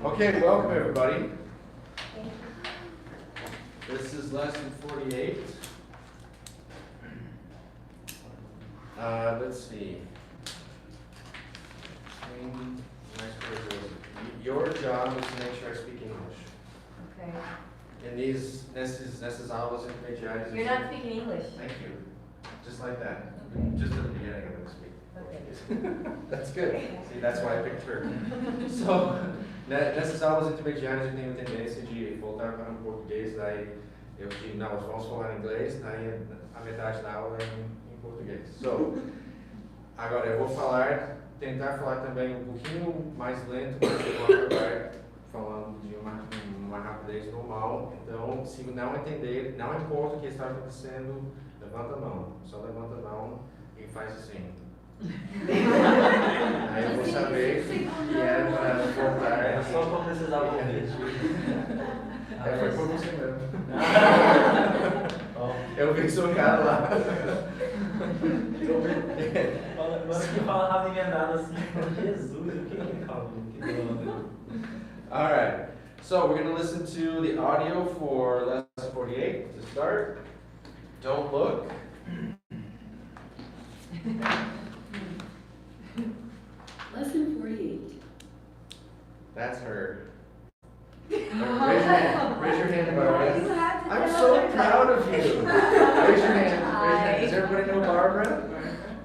Okay, welcome everybody. This is lesson 48. Let's see. Your job is to make sure I speak English. Okay. In these, Nesta's aulas intermediárias. You're not speaking English. Thank you. Just like that. Okay. Just at the beginning I'm going to speak. Okay. That's good. See, that's why I picked her. So, nessas aulas intermediárias eu tenho tendência de voltar para o português, daí eu digo, não, vamos falar em inglês, daí a metade da aula é em português. So, agora eu vou tentar falar também um pouquinho mais lento, mas eu vou acabar falando de uma rapidez normal. Então, se não entender, não importa o que está acontecendo, levanta a mão. Só levanta a mão e faz assim. Aí eu vou saber que é para voltar. É só quando precisar do convite. Foi por você mesmo. Eu vi seu cara lá. Mano que fala rápido emendado assim, Jesus, o que ele falou? Alright, so we're going to listen to the audio for lesson 48 to start. Don't look. Lesson 48. That's her. Raise your hand, Barbara. I'm so proud of you. Raise your hand. Does everybody know Barbara?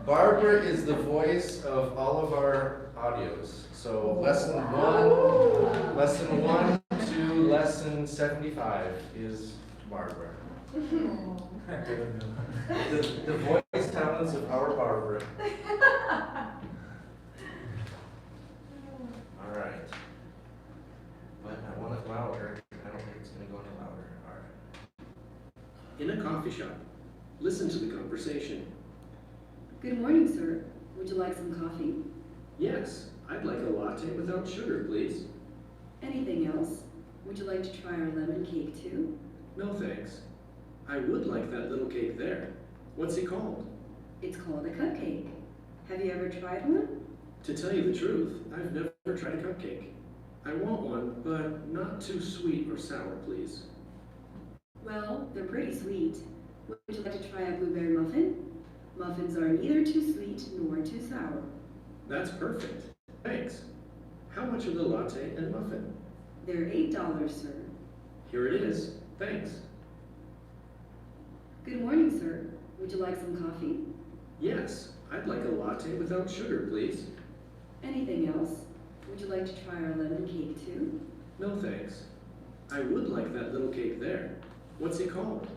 Barbara is the voice of all of our audios. So lesson 1 to lesson 75 is Barbara. The voice talents of our Barbara. All right. But I want it louder. I don't think it's going to go any louder. All right. In a coffee shop. Listen to the conversation. Good morning, sir. Would you like some coffee? Yes, I'd like a latte without sugar, please. Anything else? Would you like to try our lemon cake too? No, thanks. I would like that little cake there. What's it called? It's called a cupcake. Have you ever tried one? To tell you the truth, I've never tried a cupcake. I want one, but not too sweet or sour, please. Well, they're pretty sweet. Would you like to try a blueberry muffin? Muffins are neither too sweet nor too sour. That's perfect. Thanks. How much are the latte and muffin? They're $8, sir. Here it is. Thanks. Good morning, sir. Would you like some coffee? Yes, I'd like a latte without sugar, please. Anything else? Would you like to try our lemon cake too? No, thanks. I would like that little cake there. What's it called?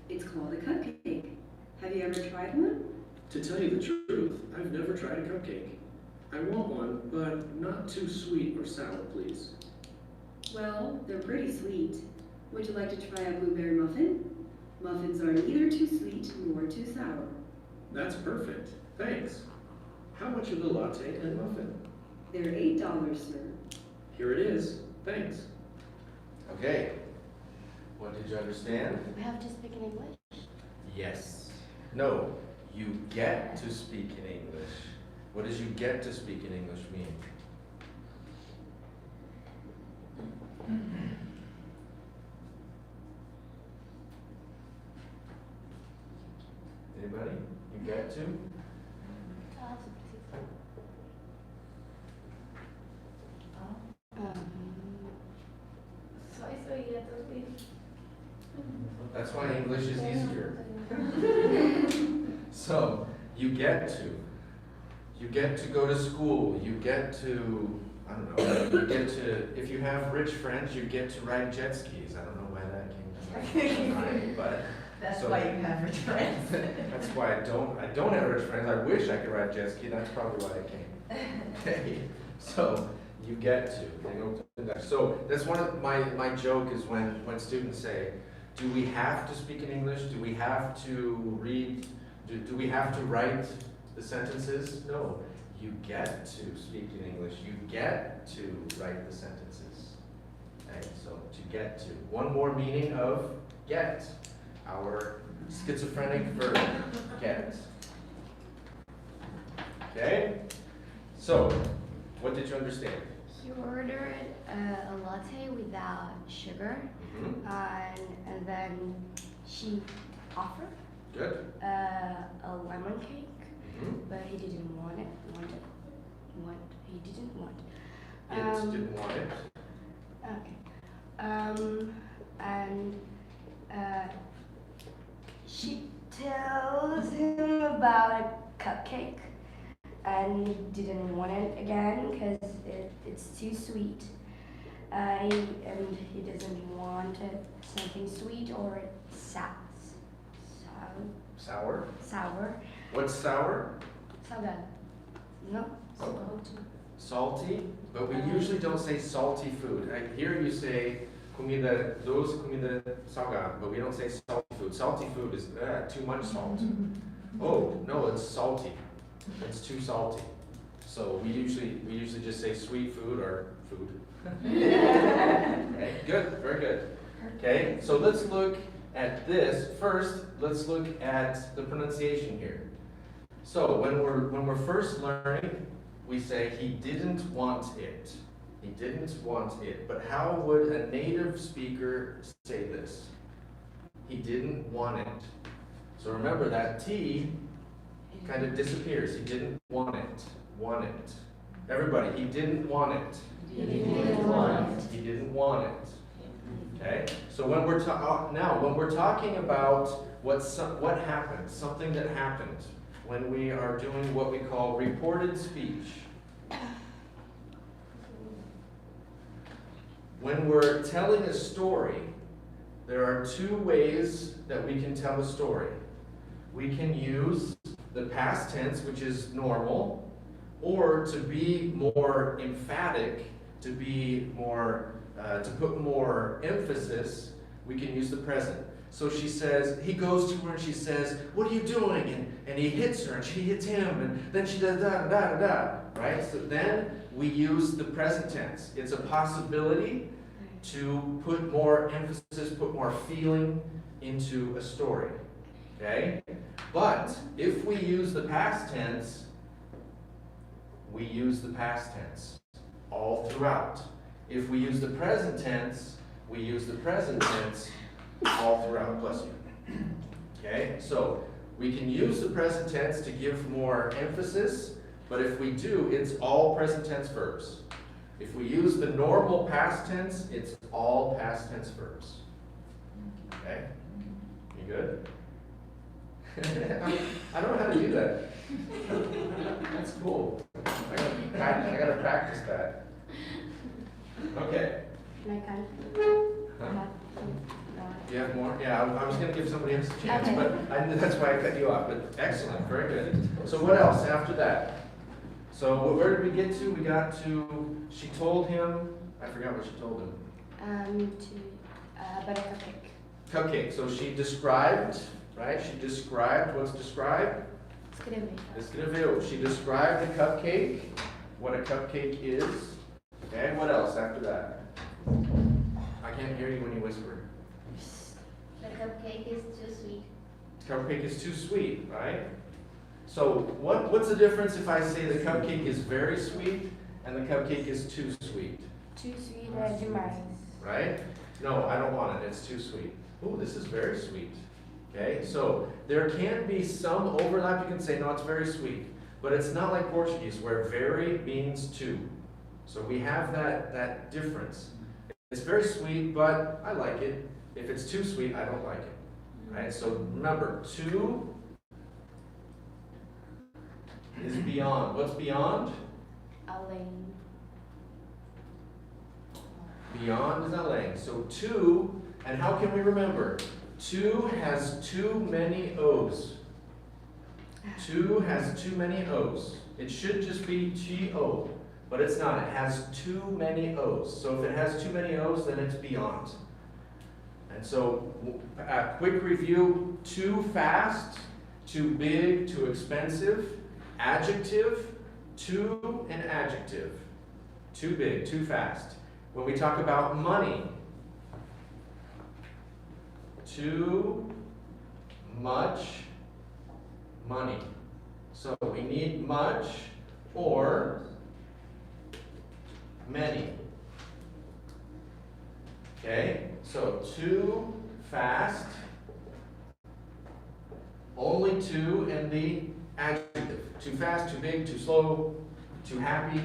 It's called a cupcake. Have you ever tried one? To tell you the truth, I've never tried a cupcake. I want one, but not too sweet or sour, please. Well, they're pretty sweet. Would you like to try a blueberry muffin? Muffins are neither too sweet nor too sour. That's perfect. Thanks. How much are the latte and muffin? They're $8, sir. Here it is. Thanks. Okay. What did you understand? You have to speak in English. Yes. No. You get to speak in English. What does you get to speak in English mean? Anybody? You get to? Só isso aí é tudo. That's why English is easier. So, you get to go to school, you get to, I don't know, you get to, if you have rich friends, you get to ride jet skis. I don't know why that came to mind, but. That's so, why you have rich friends. That's why I don't have rich friends. I wish I could ride jet ski, that's probably why it came. Okay, so, you get to. So, that's one of my joke is when students say, do we have to speak in English? Do we have to read? Do we have to write the sentences? No. You get to speak in English. You get to write the sentences. Okay, so to get to. One more meaning of get. Our schizophrenic verb, get. Okay? So, what did you understand? He ordered a latte without sugar, Mhm. and then she offered Good. a lemon cake, Mhm. but he didn't want it. He didn't want. It didn't want it. Okay. And she tells him about a cupcake, and he didn't want it again because it's too sweet. And he doesn't want something sweet or Sour. sour. What's sour? Salgado. No? Salty, but we usually don't say salty food. Here you say comida doce, comida salgada, but we don't say salty food. Salty food is too much salt. Oh, no, it's salty. It's too salty. So we usually just say sweet food or food. Okay, good, very good. Okay, so let's look at this. First, let's look at the pronunciation here. So when we're first learning, we say he didn't want it. He didn't want it. But how would a native speaker say this? He didn't want it. So remember that T kind of disappears. He didn't want it. Want it. Everybody, he didn't want it. He didn't want it. He didn't want it. Okay? So when we're talking about what happened, something that happened, when we are doing what we call reported speech, when we're telling a story, there are two ways that we can tell a story. We can use the past tense, which is normal, or to be more emphatic, to be more, to put more emphasis, we can use the present. So she says, he goes to her and she says, what are you doing? And he hits her and she hits him, and then she does da da da da, right? So then we use the present tense. It's a possibility to put more emphasis, put more feeling into a story, okay? But if we use the past tense, we use the past tense all throughout. If we use the present tense, we use the present tense all throughout. Bless you. Okay, so we can use the present tense to give more emphasis, but if we do, it's all present tense verbs. If we use the normal past tense, it's all past tense verbs. Okay? You good? I don't know how to do that. That's cool. I gotta practice that. Okay. Can I kind Huh? of? Do you have more? Yeah, I was gonna give somebody else a chance, Okay. but that's why I cut you off, but excellent, very good. So what else after that? So where did we get to? We got to, she told him, I forgot what she told him. About a cupcake. Cupcake, so she described, right? She described, what's described? Descreveu. She described the cupcake, what a cupcake is. Okay, what else after that? I can't hear you when you whisper. The cupcake is too sweet. Cupcake is too sweet, right? So what's the difference if I say the cupcake is very sweet and the cupcake is too sweet? Too sweet or demais. Right? No, I don't want it. It's too sweet. Ooh, this is very sweet. Okay, so there can be some overlap. You can say, no, it's very sweet. But it's not like Portuguese where very means too. So we have that difference. It's very sweet, but I like it. If it's too sweet, I don't like it. Right? So remember, too is beyond. What's beyond? Além. Beyond is além. So too, and how can we remember? Too has too many O's. Too has too many O's. It should just be G-O, but it's not. It has too many O's. So if it has too many O's, then it's beyond. And so, a quick review: too fast, too big, too expensive, adjective, too an adjective. Too big, too fast. When we talk about money, too much money. So we need much or many. Okay, so too fast, only too in the adjective. Too fast, too big, too slow, too happy.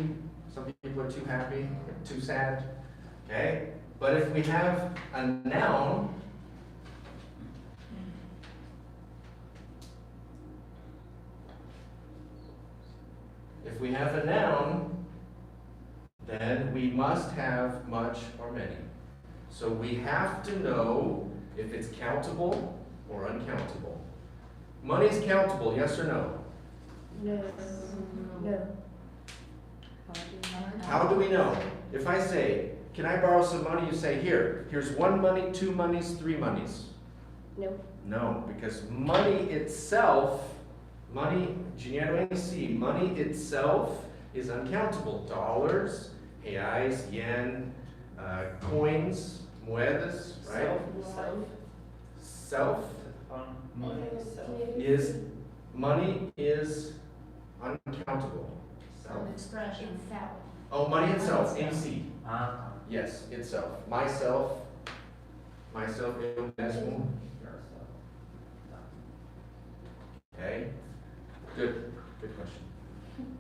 Some people are too happy, too sad. Okay, but if we have a noun, then we must have much or many. So we have to know if it's countable or uncountable. Money is countable, yes or no? No. No. How do we know? If I say, can I borrow some money? You say, here's one money, two monies, three monies. No. No, because money itself, dinheiro em si, money itself is uncountable. Dollars, reais, yen, coins, moedas, right? Self is, money is uncountable. Self. Expression. Itself. Oh, money itself, em si. Ah, Yes, itself. Myself, eu mesmo. Okay, good question.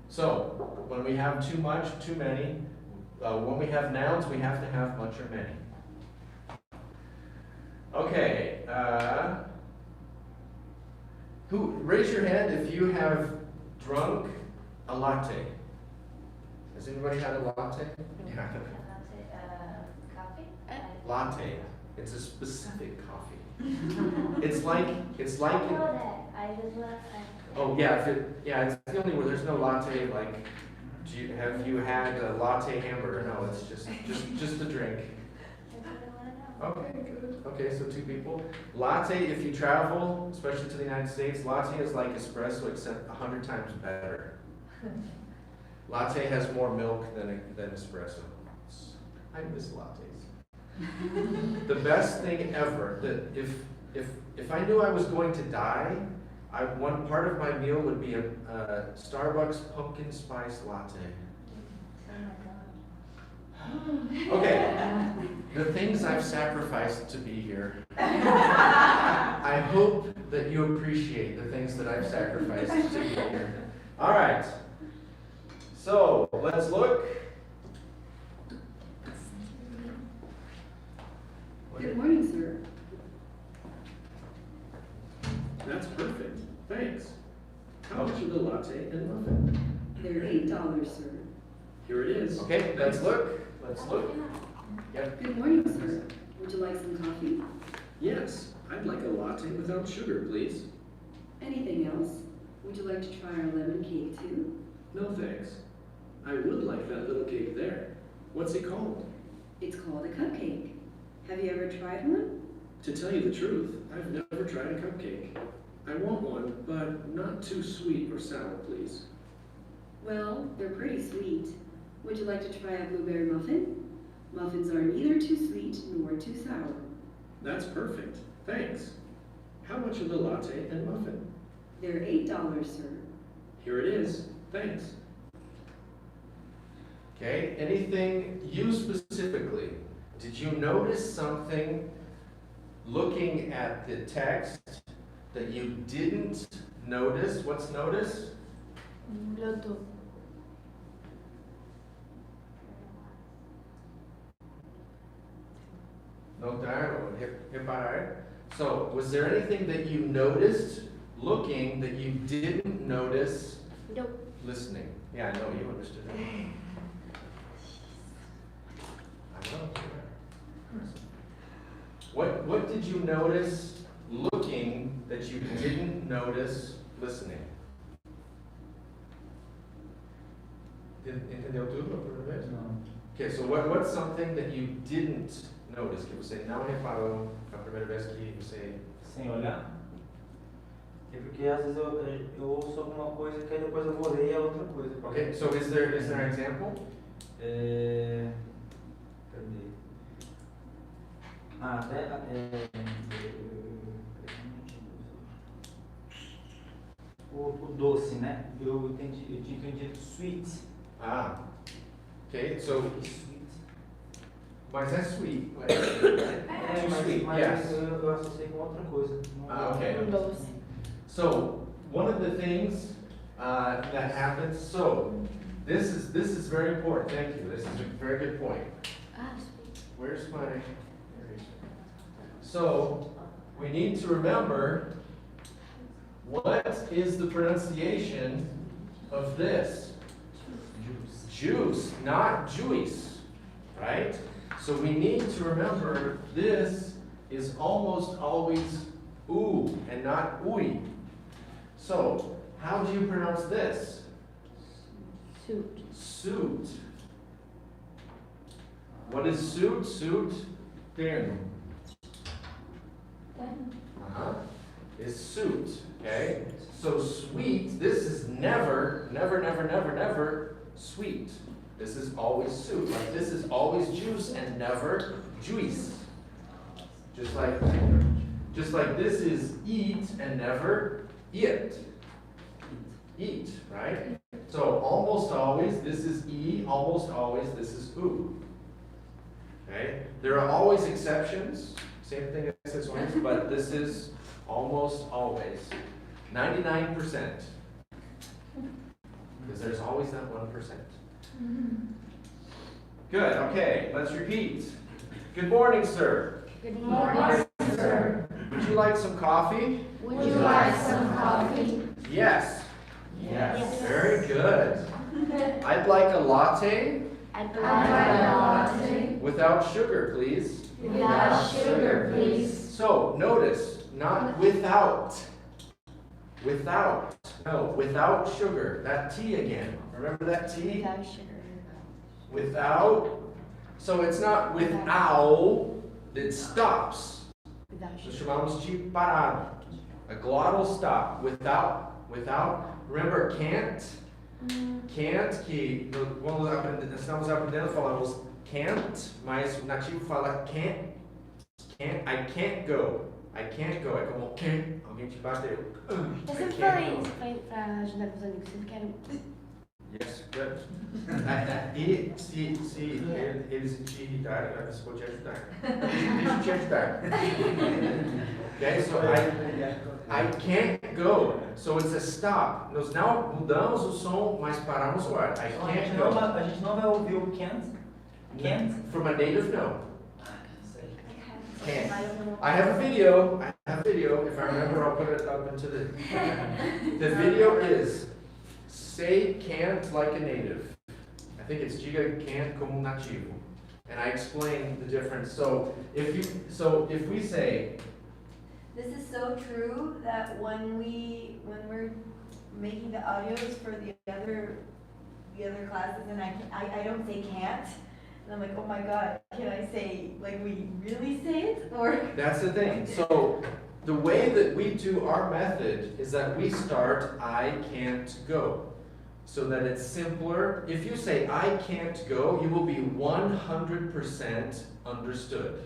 So, when we have too much, too many, when we have nouns, we have to have much or many. Okay, raise your hand if you have drunk a latte. Has anybody had a latte? Yeah. Coffee? Latte. It's a specific coffee. It's like I know that. I just want. oh yeah, it's the only where there's no latte. Like, have you had a latte hamburger? No, it's just a drink. Okay, good. Okay, so two people. Latte, if you travel, especially to the United States, latte is like espresso except 100 times better. Latte has more milk than espresso. I miss lattes. The best thing ever, that if I knew I was going to die, one part of my meal would be a Starbucks pumpkin spice latte. Okay, the things I've sacrificed to be here. I hope that you appreciate the things that I've sacrificed to be here. All right, so let's look. Good morning, sir. That's perfect. Thanks. How much are the latte and muffin? They're $8, sir. Here it is. Okay, let's look. Yep. Good morning, sir. Would you like some coffee? Yes, I'd like a latte without sugar, please. Anything else? Would you like to try our lemon cake too? No thanks. I would like that little cake there. What's it called? It's called a cupcake. Have you ever tried one? To tell you the truth, I've never tried a cupcake. I want one, but not too sweet or sour, please. Well, they're pretty sweet. Would you like to try a blueberry muffin? Muffins are neither too sweet nor too sour. That's perfect. Thanks. How much are the latte and muffin? They're $8, sir. Here it is. Thanks. Okay, anything you specifically? Did you notice something looking at the text that you didn't notice? What's notice? Bluetooth. Notar or reparar. So, was there anything that you noticed looking that you didn't notice Nope. listening? Yeah, I know you understood that. I know. What did you notice looking that you didn't notice listening? Entendeu tudo a primeira vez? não. Okay, so what's something that you didn't notice? Que você não reparou a primeira vez que você... Sem olhar? É porque às vezes eu ouço alguma coisa que aí depois eu vou ler a outra coisa. Okay, so is there an example? Cadê? Ah, o doce, né? Eu tinha entendido sweet. Ah, Okay, so, mas é sweet. Sweet, Mas yes. eu associei com outra coisa. Okay. Doce. So, one of the things that happens, so, this is very important, thank you, this is a very good point. Ah, sweet. Where's my, so, we need to remember, what is the pronunciation of this? Juice, not juice, right? So we need to remember this is almost always oo and not ooey. So, how do you pronounce this? Suit. Suit. What is suit? Suit, terno. Is suit, okay? So sweet, this is never, never, never, never, never sweet. This is always suit. Like this is always juice and never juice. Just like this is eat and never eat. Eat, right? So almost always this is e, almost always this is oo. Okay? There are always exceptions. Same thing as this one, but this is almost always. 99%. Because there's always that 1%. Good, okay, let's repeat. Good morning, sir. Good morning, sir. Would you like some coffee? Would you like some coffee? Yes. Yes. Very good. I'd like a latte I'd like a latte. without sugar, please. Without sugar, please. So, notice, not without. Without. No, without sugar. That T again. Remember that T? Without sugar. Without. So it's not without, it stops. Without Nós sugar. chamamos de parado. A glottal stop. Without. Remember can't? Can't, que quando estamos aprendendo falamos can't, mas o nativo fala can't, I can't go. I can't go. É como can't, alguém te bateu. Eu I sempre can't falei go. isso pra ajudar meus amigos, sempre quero. Yes, good. E se eles te irritarem, você pode ajudar. Deixa eu te ajudar. Okay, so I can't go. So it's a stop. Nós não mudamos o som, mas paramos o ar. I can't go. A gente não vai ouvir o can't. Can't? From a native, no. Sei. Can't. I have a video. If I remember, I'll put it up into the. The video is say can't like a native. I think it's diga can't como nativo, and I explain the difference. So if we say. This is so true that when we're making the audios for the other classes and I don't say can't, and I'm like, oh my god, can I say like we really say it or? That's the thing. So the way that we do our method is that we start I can't go, so that it's simpler. If you say I can't go, you will be 100% understood.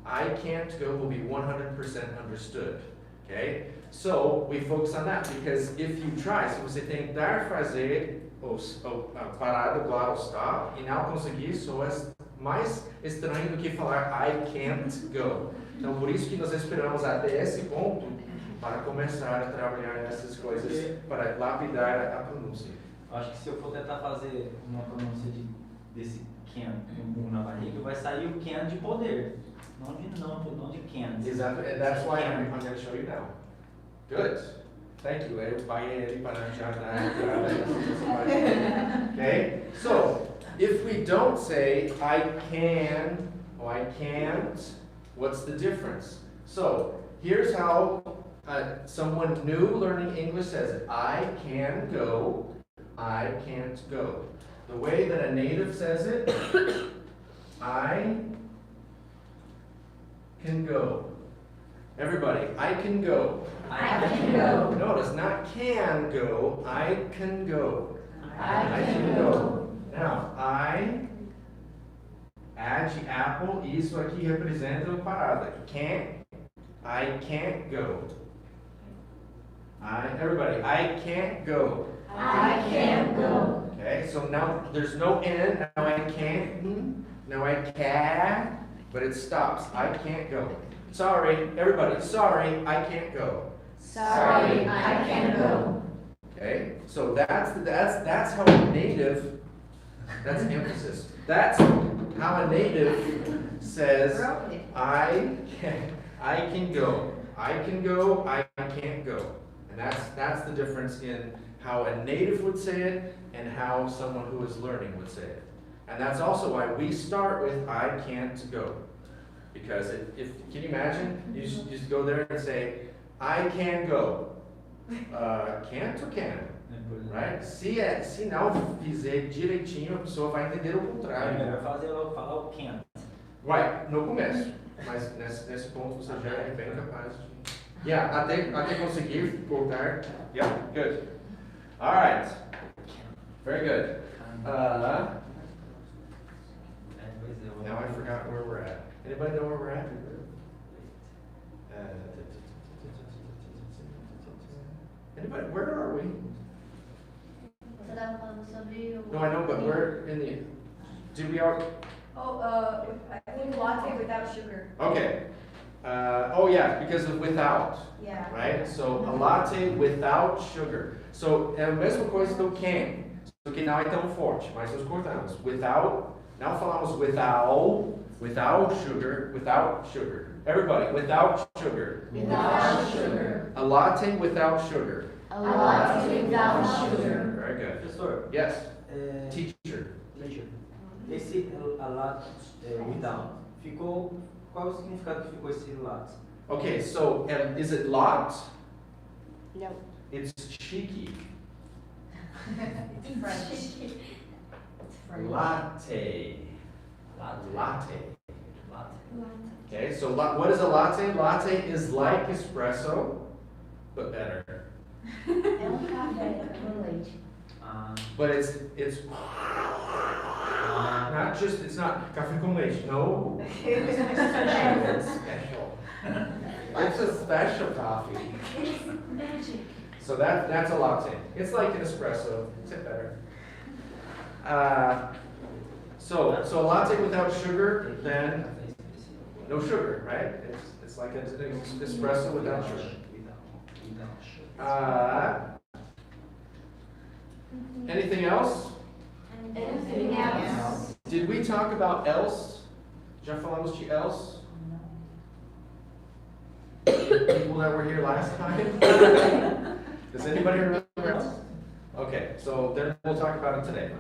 I can't go will be 100% understood, okay? So, we focus on that, because if you try, se você tentar fazer a parada, o glottal stop, e não conseguir, soa mais estranho do que falar I can't go. Então, por isso que nós esperamos até esse ponto para começar a trabalhar nessas coisas, para lapidar a pronúncia. Acho que se eu for tentar fazer uma pronúncia desse can't, um na barriga, vai sair o can't de poder. Não de can't. Exactly, and that's why I'm going to show you now. Good. Thank you. Eu paguei ele para já dar okay? So, if we don't say I can or I can't, what's the difference? So, here's how someone new learning English says it. I can go, I can't go. The way that a native says it, I can go. Everybody, I can go. I can go. Notice, not can go, I can go. I can go. Now, I, add de apple, isso aqui representa a parada. I can't go. Everybody, I can't go. I can't go. Okay, so now there's no N, now I can't, now I can, but it stops. I can't go. Sorry, everybody, sorry, I can't go. Sorry, I can't go. Okay, so that's how a native, that's emphasis. That's how a native says, I can go. I can go, I can't go. And that's the difference in how a native would say it and how someone who is learning would say it. And that's also why we start with I can't go. Because can you imagine? You just go there and say, I can go. Can't or can? Right? Se não fizer direitinho, a pessoa vai entender o É contrário. melhor falar o can't. Vai, no começo. Mas nesse ponto você já é bem capaz de... Yeah, até conseguir voltar. Yeah, good. All right. Very good. Now I forgot where we're at. Anybody know where we're at? Anybody, where are we? Você estava falando sobre o... No, I know, but we're in the... Did we all... I think latte without sugar. Okay. Oh yeah, because of without. Yeah. Right? So a latte without sugar. So é a mesma coisa do can. Só que não é tão forte, mas nós cortamos. Without, now falamos without sugar. Everybody, without sugar. Without sugar. A latte without sugar. A latte without sugar. Very good. Professor, Yes, teacher. esse a lot without, ficou, qual é o significado que ficou esse lot? Okay, so is it lot? No. It's cheeky. It's French. Latte. Latte. Latte. Okay, so what is a latte? Latte is like espresso, but better. É café com leite. But it's not just, it's not café com leite, no. It's special. It's a special coffee. It's magic. So that's a latte. It's like an espresso, except better. So a latte without sugar, then no sugar, right? It's like an espresso without sugar. Anything else? Anything else? Did we talk about else? Já falamos de else? People that were here last time? Does anybody remember else? Okay, so then we'll talk about it today.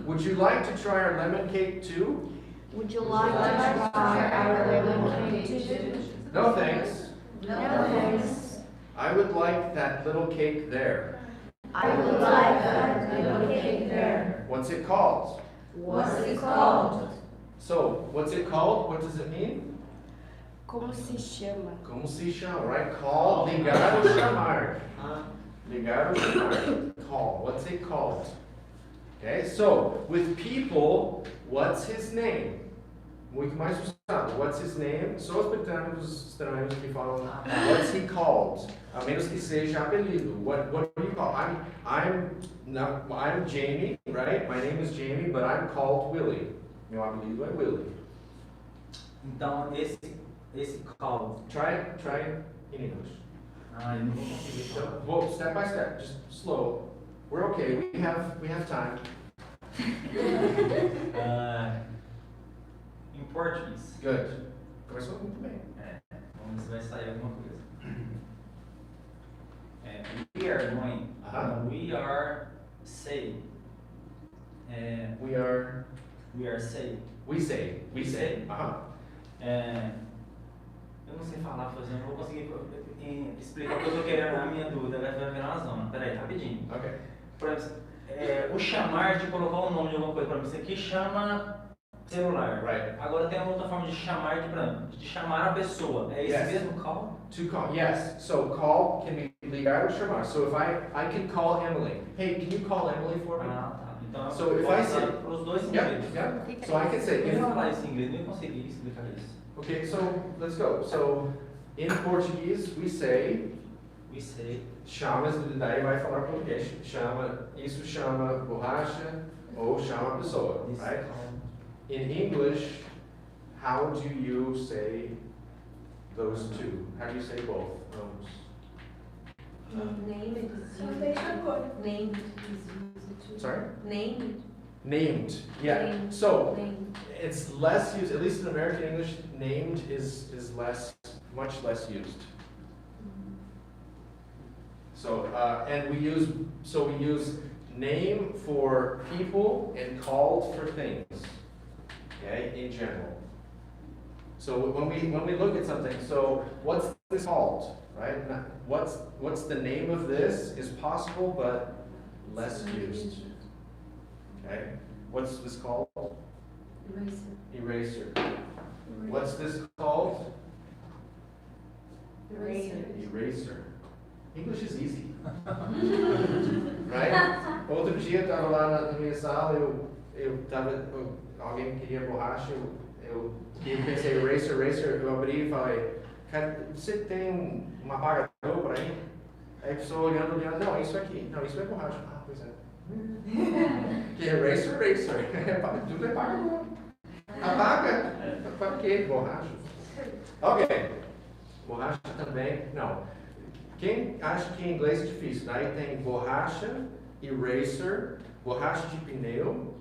Would you like to try our lemon cake too? Would you like to try our lemon cake too? No thanks. No thanks. I would like that little cake there. I would like that little cake there. What's it called? What's it called? So, what's it called? What does it mean? Como se chama? Como se chama, right? Call, ligar ou chamar. Ligar ou chamar. Call. What's it called? Okay, so with people, what's his name? Muito mais usado. What's his name? Só os britânicos estranhos que falam what's he called? A menos que seja apelido. What do you call? I'm Jamie, right? My name is Jamie, but I'm called Willy. Meu apelido é Willy. Então esse call. Try it in English. Eu não vou conseguir. So, well, step by step, just slow. We're okay. We have time. Em português. Good. Começou muito bem. Vamos ver se vai sair alguma coisa. We are going. We are say. We are. We are say. We say. Eu não sei falar, fazendo, não vou conseguir explicar o que eu estou querendo, a minha dúvida vai virar uma zona. Peraí, rapidinho. Okay. Por exemplo, o chamar de colocar o nome de alguma coisa, por exemplo, isso aqui chama celular. Right. Agora tem uma outra forma de chamar de chamar a pessoa. É esse Yes. mesmo call? To call, yes. So call can be ligar ou chamar. So if I can call Emily. Hey, can you call Emily for me? Ah, tá. Então So eu if posso I usar say- para os dois Yep, sentidos. yep. So I can say, Eu if, não falar isso em inglês, nem consegui explicar isso. okay, so let's go. So in Portuguese, we say, We say. Chama, daí vai falar português. Isso chama borracha ou chama a pessoa, This right? called. In English, how do you say those two? How do you say both? Name it is Só deixa a cor. Named is used. Sorry? Named. Named, yeah. Named. So Named. it's less used, at least in American English, named is much less used. So, and we use name for people and called for things, okay, in general. So when we look at something, so what's this called, right? What's the name of this is possible, but less used. Okay, what's this called? Eraser. What's this called? Eraser. English is easy. Right? Outro dia eu estava lá na minha sala, alguém queria borracha, eu pensei eraser, eu abri e falei, cara, você tem um apagador por aí? Aí a pessoa olhando, não, isso aqui, não, isso é borracha. Ah, pois é. Que eraser. Tudo é apagador. Apaga? Para quê? Borracha. Ok. Borracha também, não. Quem acha que em inglês é difícil? Daí tem borracha, eraser, borracha de pneu.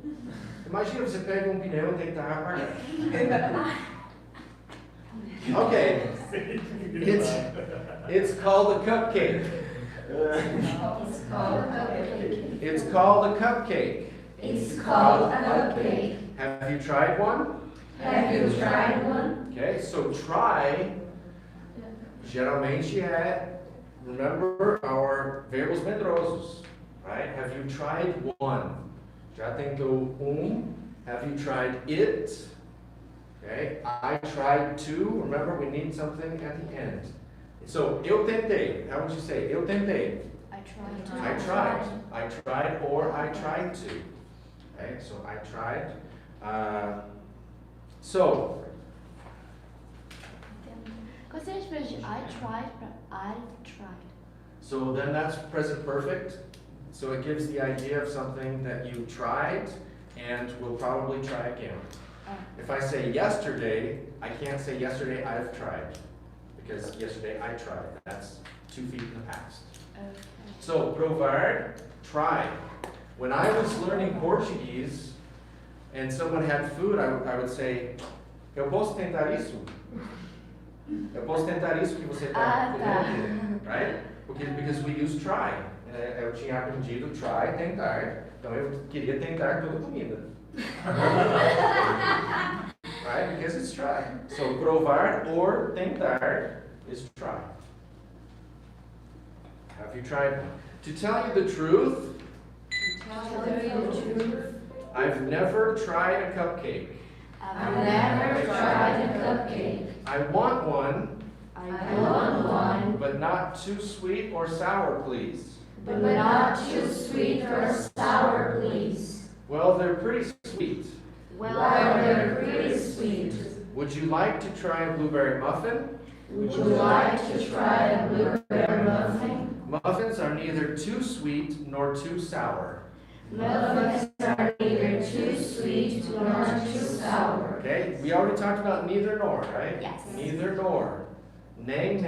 Imagina você pega um pneu e tentar apagar. Okay, it's called a cupcake. It's called a cupcake. It's called a cupcake. It's called a cupcake. Have you tried one? Have you tried one? Okay, so try geralmente remember our verbos medrosos, right? Have you tried one? Já tentou Have you tried it? Okay, I tried two. Remember, we need something at the end. So, eu tentei. How would you say? Eu tentei. I I tried. I tried or I tried to. Okay, so I tried. So, Qual seria a diferença de I tried para I've tried? so then that's present perfect. So it gives the idea of something that you tried and will probably try again. If I say yesterday, I can't say yesterday I've tried, because yesterday I tried. That's 2 feet in the past. Okay. So, provar, try. When I was learning Portuguese and someone had food, I would say, eu posso tentar isso? Eu posso tentar isso que você está comendo? Right? Because we use try. Eu tinha aprendido try, tentar. Então eu queria tentar toda a comida. Right? Because it's try. So, provar or tentar is try. Have you tried one? To tell you the truth, I've never tried a cupcake. I've never tried a cupcake. I want one, I want one, but not too sweet or sour, please. but not too sweet or sour, please. Well, they're pretty sweet. Well, they're pretty sweet. Would you like to try a blueberry muffin? Would you like to try a blueberry muffin? Muffins are neither too sweet nor too sour. Muffins are neither too sweet nor too sour. Okay, we already talked about neither nor, right? Yes. Neither nor. Name,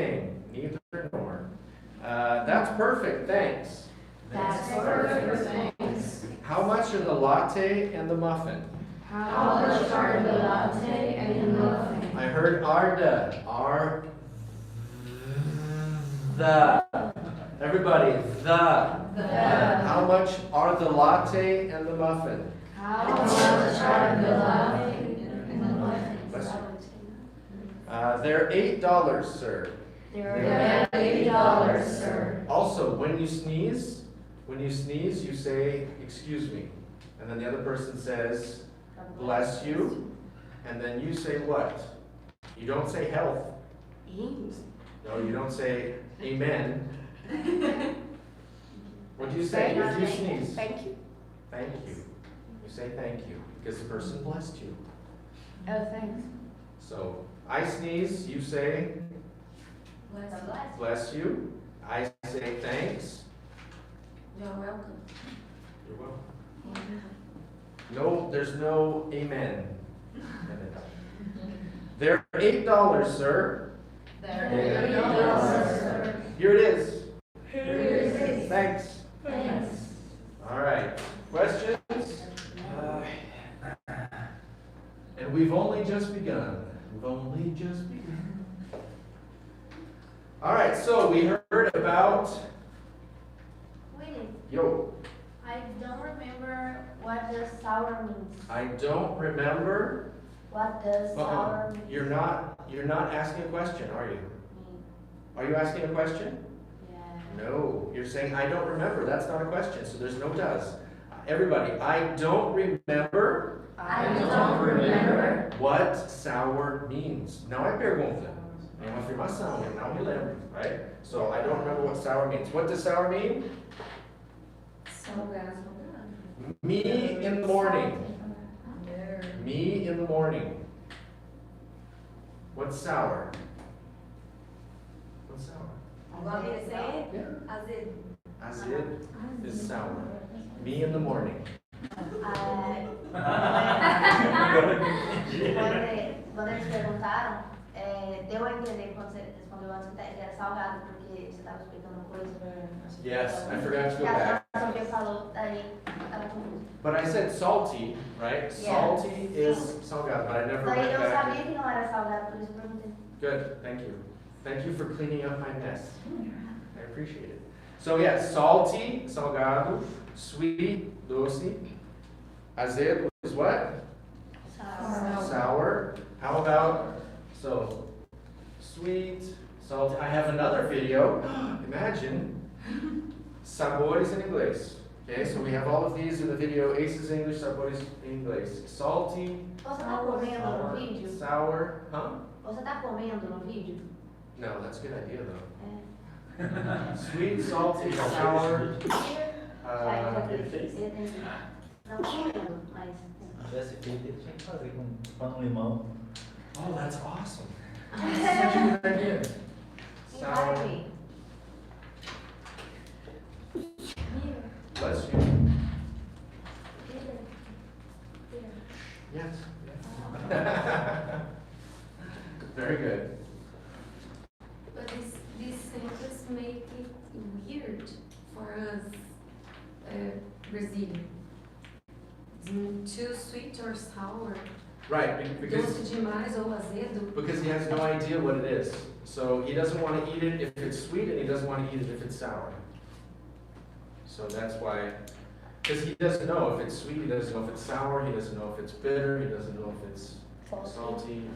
neither nor. That's perfect, thanks. That's perfect, thanks. How much are the latte and the muffin? How much are the latte and the muffin? I heard the. Everybody, the. How much are the latte and the muffin? How much are the latte and the muffin? Bless you. They're $8, sir. They're $8, sir. Also, when you sneeze, you say, excuse me. And then the other person says, bless you. And then you say what? You don't say health. No, you don't say amen. What do you say if you sneeze? Thank you. Thank you. You say thank you because the person blessed you. Oh, thanks. So, I sneeze, you say Bless. bless you. I say thanks. You're welcome. You're welcome. No, there's no amen. They're $8, sir. There Here it is. Here it is. Thanks. Thanks. All right. Questions? And we've only just begun. We've only just begun. All right. So we heard about. Willy, Yo. I don't remember what does sour means. I don't remember. What does sour mean? You're not asking a question, are you? Are you asking a question? Yeah. No. You're saying I don't remember. That's not a question. So there's no does. Everybody, I don't remember. I don't remember What sour means. Não é pergunta. É uma afirmação. Eu não me lembro, right? So I don't remember what sour means. What does sour mean? Salgado. Me in the morning. Me in the morning. What's sour? What's sour? Want me to say it? Yeah. Azed. Azed is sour. Me in the morning. Quando eles perguntaram, deu a entender quando você respondeu antes que era salgado, porque você estava explicando coisa. Yes, I forgot to go E a back. Sofia falou, daí estava confuso. But I said salty, right? Yeah. Salty is salgado, but I never Daí went eu back. sabia que não era salgado, por isso eu perguntei. Good, thank you. Thank you for cleaning up my mess. I appreciate it. So yeah, salty, salgado, sweet, doce. Azedo is what? Sour. How about, so, sweet, salty. I have another video. Imagine. Sabores in inglês. Okay, so we have all of these in the video. ACES English, sabores in inglês. Salty, Você tá comendo no vídeo? sour, huh? Você tá comendo no vídeo? No, that's a good idea though. É. Sweet, salty, sour. Não comendo, mas. Se tivesse feito, ele tinha que fazer com um limão. Oh, that's awesome. That's such a good idea. Sour. Invite me. Bless you. Yes. Very good. But this sentence make it weird for us Brazilian. Too sweet or sour. Right, Doce demais ou azedo. because he has no idea what it is. So he doesn't want to eat it if it's sweet, and he doesn't want to eat it if it's sour. So that's why, because he doesn't know if it's sweet, he doesn't know if it's sour, he doesn't know if it's bitter, he doesn't know if it's salty.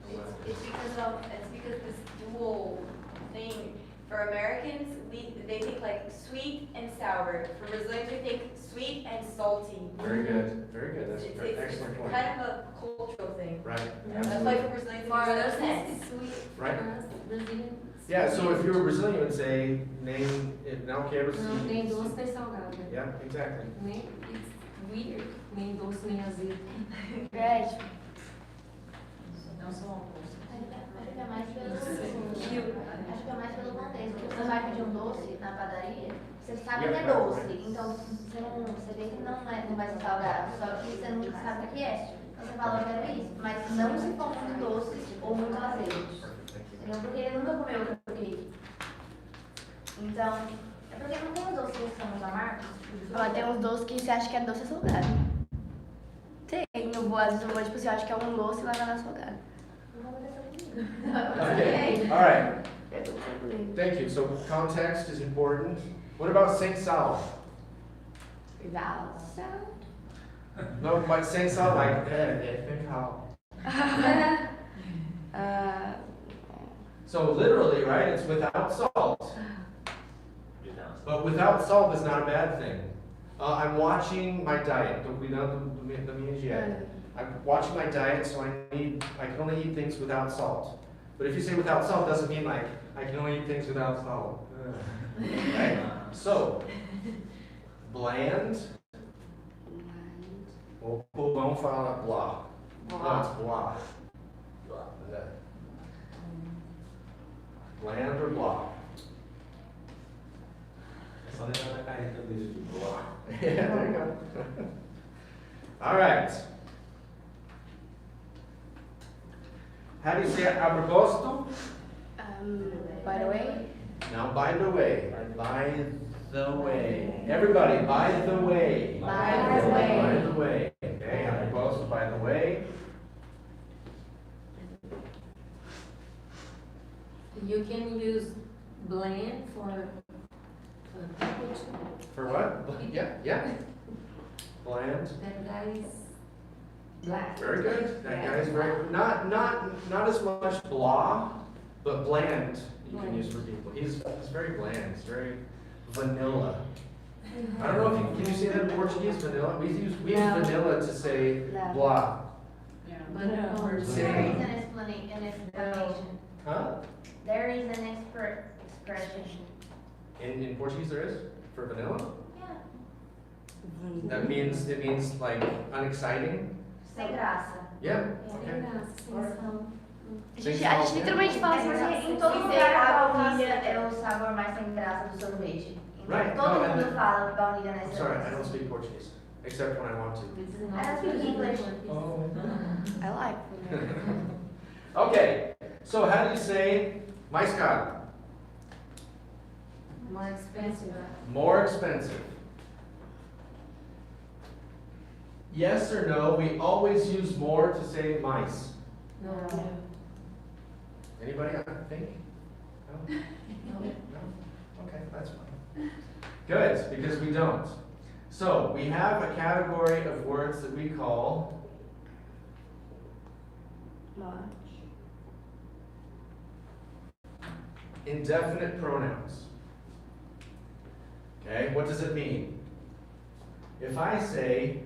It's because this dual thing, for Americans, they think like sweet and sour. For Brazilians, they think sweet and salty. Very good, very good. That's an It's excellent point. kind of a cultural thing. Right, That's absolutely. why for Brazilians, For it makes us, no sense. it's sweet. Right. For us, Brazilian. Yeah, so if you were Brazilian, you would say, name, não quero Não, nem se... doce nem salgado. Yeah, exactly. Nem, it's weird. Nem doce nem azedo. Gretchen. Não são opostos. Acho que é mais pelo contexto. Você vai pedir um doce na padaria, você sabe que é doce, então você vê que não vai ser salgado, só que você nunca sabe o que é. Então você fala, eu quero isso, mas não se for muito doce ou muito azedo. Entendeu? Porque ele nunca comeu cupcake. Então, é porque não tem uns doces que são muito amargos. Ó, tem uns doces que você acha que é doce e salgado. Tem, eu vou, às vezes eu vou, tipo assim, eu acho que é um doce e lá na salgado. Não vai acontecer comigo. Okay, all right. Eu tô tranquilo. Thank you. So context is important. What about sem sal? Valsa. No, but sem sal, like, sem sal. So literally, right, it's without salt. But without salt is not a bad thing. I'm watching my diet. Estou cuidando da minha dieta. I'm watching my diet, so I can only eat things without salt. But if you say without salt, doesn't mean like I can only eat things without salt. Right? So, bland. O povão fala blá. Blá. Blá. Bland or blah? Só lembrar da careta dele. Yeah, there you go. All right. How do you say a propósito? By the way. Now, by the way. By the way. Everybody, by the way. By the way. By the way. Okay, a propósito, by the way. You can use blend for people too. For what? Yeah. Bland. That guy is Black. Very good. That guy's very, not as much blah, but bland you can use for people. He's very bland. He's very vanilla. I don't know if you, can you say that in Portuguese, vanilla? We use vanilla to say No. blah. but no. There is an explanation. Huh? There is an expression. In Portuguese there is? For vanilla? Yeah. That means, it means like unexciting? Sem graça. Yeah, Sem okay. graça, sem sal. A gente literalmente fala assim, Mas mas em todo dizer lugar a a baunilha é o sabor mais sem graça do sorvete. Então Right, todo no, and mundo the- fala baunilha I'm nessa. sorry, I don't speak Portuguese, except when I want to. This is I don't speak English. Oh. I like. Okay, so how do you say mais caro? more expensive. More expensive. Yes or no, we always use more to say mais. No. Anybody think? No? No. No? Okay, that's fine. Good, because we don't. So, we have a category of words that we call Much. indefinite pronouns. Okay, what does it mean? If I say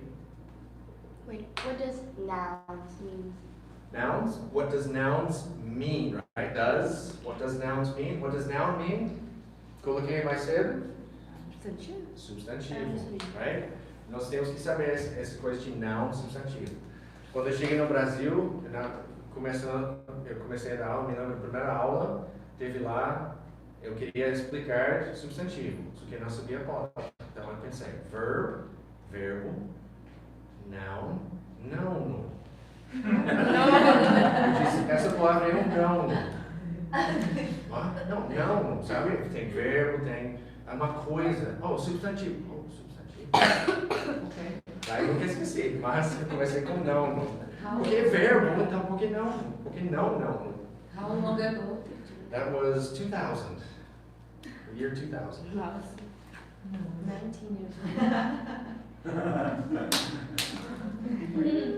Wait, what does nouns mean? nouns, what does nouns mean, right? What does nouns mean? What does noun mean? Coloquei mais cedo? Substantivo. Substantivo, right? Nós temos que saber essa coisa de noun, substantivo. Quando eu cheguei no Brasil, eu comecei a dar aula, me lembro da primeira aula, teve lá, eu queria explicar substantivo, só que eu não sabia a palavra. Então eu pensei, verbo, noun, noun. Eu disse, essa palavra é não. Não, sabe? Tem verbo, tem uma coisa. Oh, substantivo. Ok. Daí eu nunca esqueci, mas eu comecei com não. Porque é verbo, então por que não? Porque não. How long ago? That was 2000. The year 2000. Nossa. 19 years.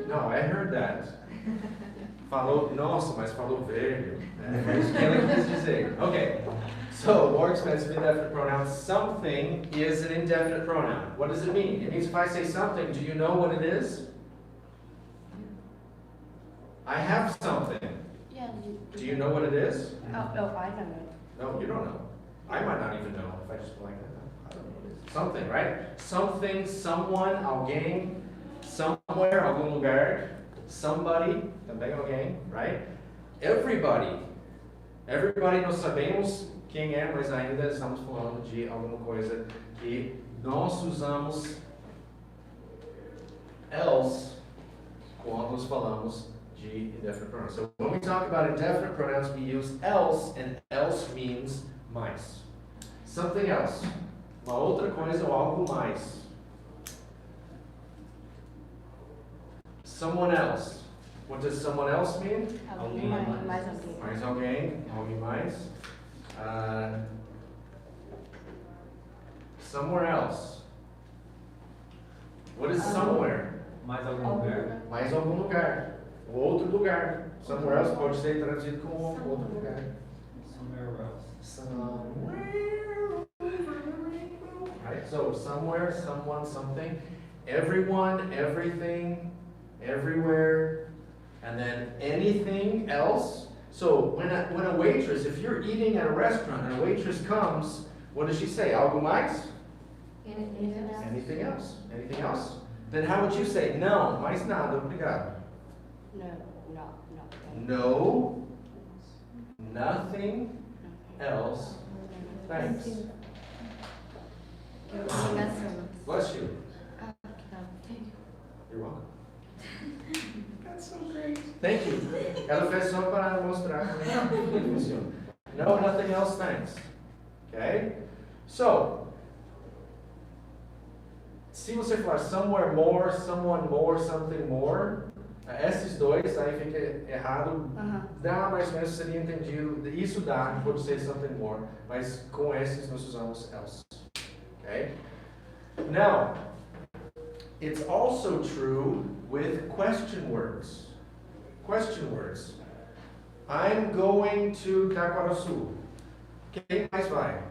No, I heard that. Falou, nossa, mas falou velho. É isso que ela quis dizer. Okay. So, more expensive indefinite pronoun. Something is an indefinite pronoun. What does it mean? It means if I say something, do you know what it is? I have something. Yeah. Do you know what it is? Oh, I don't know. No, you don't know. I might not even know if I just go like that. I don't know what it is. Something, right? Something, someone, alguém, somewhere, algum lugar, somebody, também alguém, right? Everybody. Everybody nós sabemos quem é, mas ainda estamos falando de alguma coisa que nós usamos else quando nós falamos de indefinite pronouns. So when we talk about indefinite pronouns, we use else, and else means mais. Something else. Uma outra coisa ou algo mais. Someone else. What does someone else mean? Alguém mais alguém. Mais alguém, alguém mais. Somewhere else. What is somewhere? Mais algum lugar? Mais algum lugar. O outro lugar. Somewhere else pode ser traduzido como outro lugar. Somewhere else. Somewhere over the rainbow. Right? So somewhere, someone, something. Everyone, everything, everywhere, and then anything else. So when a waitress, if you're eating at a restaurant and a waitress comes, what does she say? Algo mais? Anything else? Anything else? Anything else? Then how would you say? Não, mais nada, obrigado. No, nothing else. Thanks. Obrigação. Bless you. Ah, que tal? You're welcome. That's so great. Thank you. Ela fez só para mostrar como funciona. No, nothing else, thanks. Okay? So, se você falar somewhere more, someone more, something more, esses dois aí fica errado. Dá, mais ou menos seria entendido. Isso dá, pode ser something more, mas com esses nós usamos else. Okay? Now, it's also true with question words. Question words. I'm going to Taquaraçu. Quem mais vai?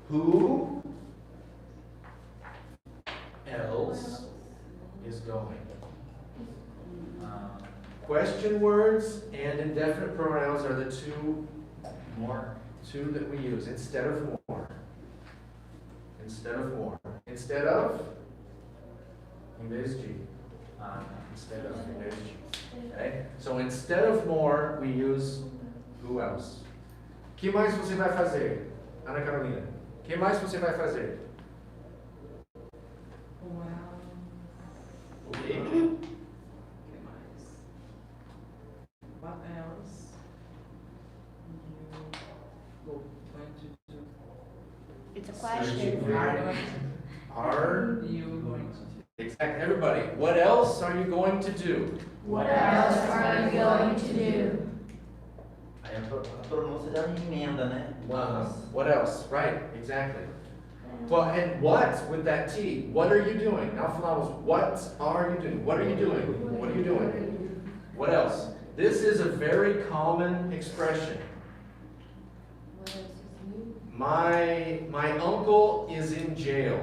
Who else is going? Question words and indefinite pronouns are the two that we use instead of more. Instead of more. Instead of, em vez de. Instead of, em vez de. Okay? So instead of more, we use who else. Que mais você vai fazer, Ana Carolina? Que mais você vai fazer? Okay. What else you going to do? It's a question. Are You going to do? exactly everybody? What else are you going to do? What else are you going to do? Aí a pronúncia dá uma emenda, né? What else? Right, exactly. Well, and what with that T? What are you doing? Now, falamos, what are you doing? What are you doing? What are you doing? What else? This is a very common expression. What else is new? My uncle is in jail.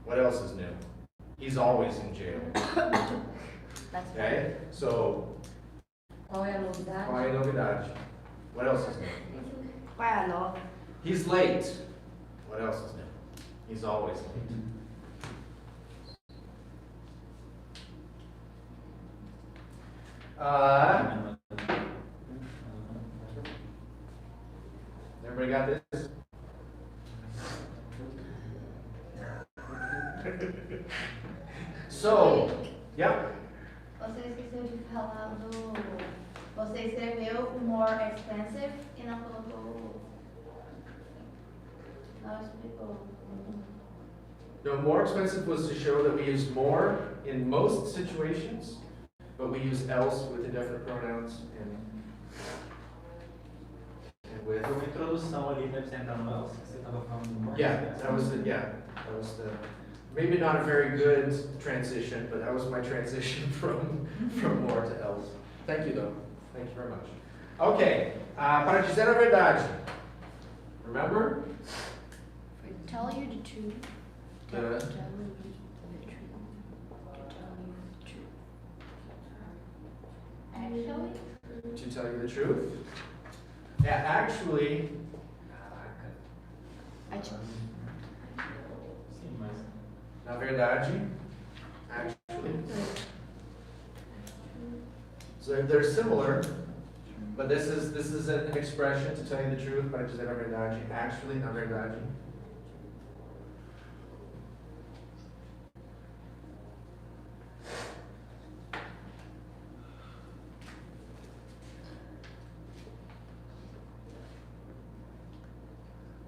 What else is new? He's always in jail. That's Okay? So, Qual é a novidade? qual é a novidade? What else is new? Qual é a nova? He's late. What else is new? He's always late. Everybody got this? So, yeah. Você esqueceu de falar do... Você escreveu o more expensive e não colocou... Não explicou. No, more expensive was to show that we use more in most situations, but we use else with indefinite pronouns and with. Foi uma introdução ali para apresentar no else, que você estava falando do more. Yeah, that was the maybe not a very good transition, but that was my transition from more to else. Thank you though. Thank you very much. Okay, para dizer a verdade. Remember? Tell you the truth. The- Tell you the truth. To tell you the truth. Actually, To tell you the truth. Yeah, actually. Sim, mas Na verdade, actually. So they're similar, but this is an expression to tell you the truth, para dizer a verdade. Actually, na verdade.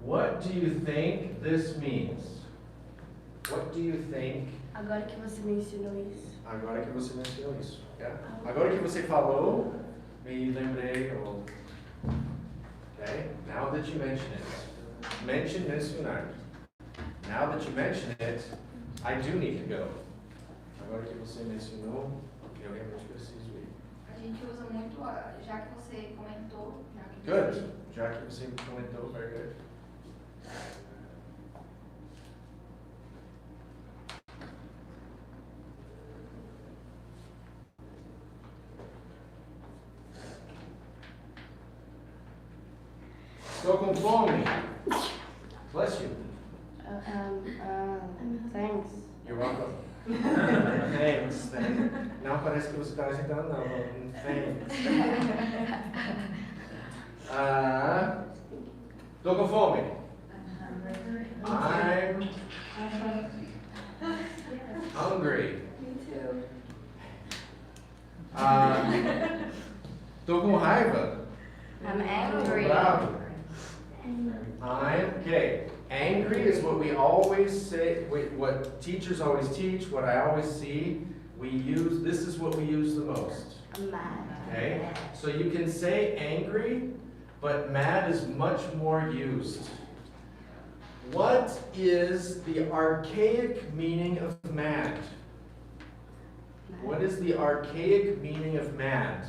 What do you think this means? What do you think? Agora que você mencionou isso. Agora que você mencionou isso. Yeah? Agora que você falou, me lembrei. Okay? Now that you mention it. Mencionar. Now that you mention it, I do need to go. Agora que você mencionou, eu realmente preciso ir. a gente usa muito, já que você comentou. Good. Já que você comentou, very good. Estou com fome. Bless you. Thanks. You're welcome. Thanks. Não parece que você está agitando, não. Thanks. Estou com fome. I'm hungry. Me too. Tô com raiva. I'm angry. Bravo. Okay. Angry is what we always say, what teachers always teach, what I always see. This is what we use the most. I'm mad. Okay? So you can say angry, but mad is much more used. What is the archaic meaning of mad? What is the archaic meaning of mad?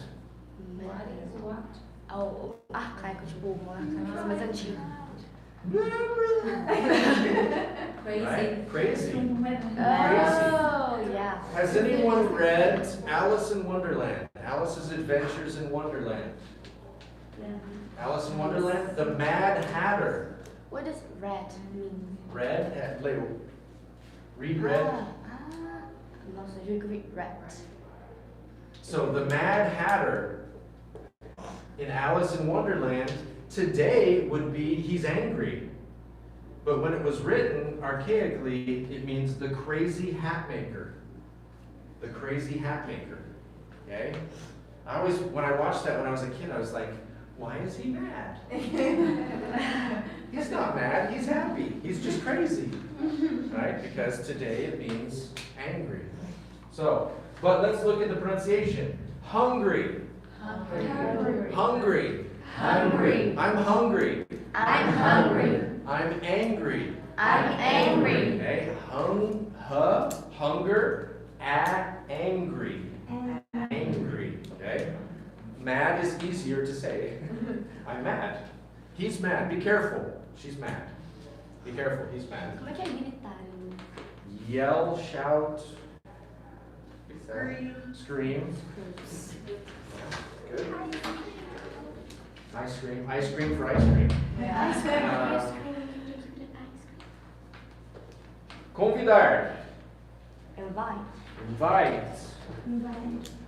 What is what? Oh, arcaico, tipo, mais antigo. Crazy. Right? Crazy. Oh, yeah. Has anyone read Alice in Wonderland? Alice's Adventures in Wonderland. Alice in Wonderland? The Mad Hatter. What does red mean? Red? Read red. Nossa, eu juro que eu vi red. So the Mad Hatter in Alice in Wonderland today would be he's angry. But when it was written archaically, it means the crazy hat maker. The crazy hat maker. Okay? When I watched that when I was a kid, I was like, why is he mad? He's not mad, he's happy. He's just crazy. Right? Because today it means angry. So, but let's look at the pronunciation. Hungry. Hungry. Hungry. Hungry. I'm hungry. I'm hungry. I'm angry. I'm angry. Okay? Hunger, angry. Angry. Okay? Mad is easier to say. I'm mad. He's mad. Be careful. She's mad. Be careful. He's mad. Como é que é gritar? Yell, shout, Scream. scream. Good. Ice cream. Ice cream for ice cream. Ice cream. Uh, Ice cream. Convidar. Invite. Invite.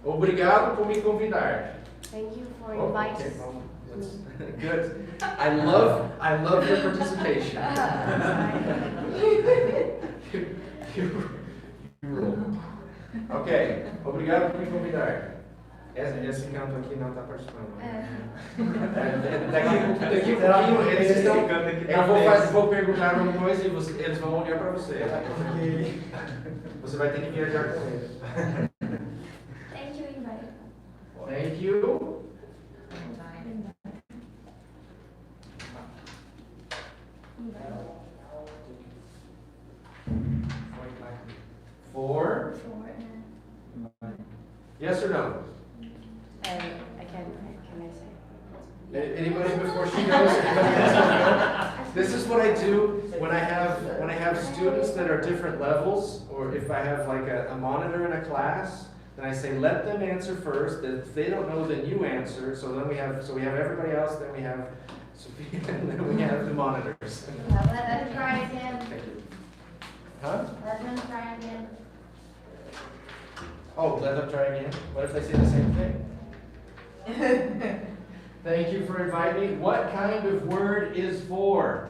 Obrigado por me convidar. Thank you for Oh, inviting okay, well, me. that's good. I love your participation. you rule. Ok, obrigado por me convidar. Esse canto aqui não está participando. Daqui a pouquinho eles estão. Eu vou perguntar uma coisa e eles vão olhar para você. Você vai ter que viajar com eles. Thank you, invite. Thank you. For? Yes or no? I can I say? Anybody before she goes? Anybody else wanna go? This is what I do when I have students that are different levels, or if I have like a monitor in a class, then I say let them answer first. If they don't know, then you answer. So then we have everybody else. Then we have Sophia, and then we have the monitors. Let them try again. Huh? Let them try again. Oh, let them try again. What if they say the same thing? Thank you for inviting me. What kind of word is for?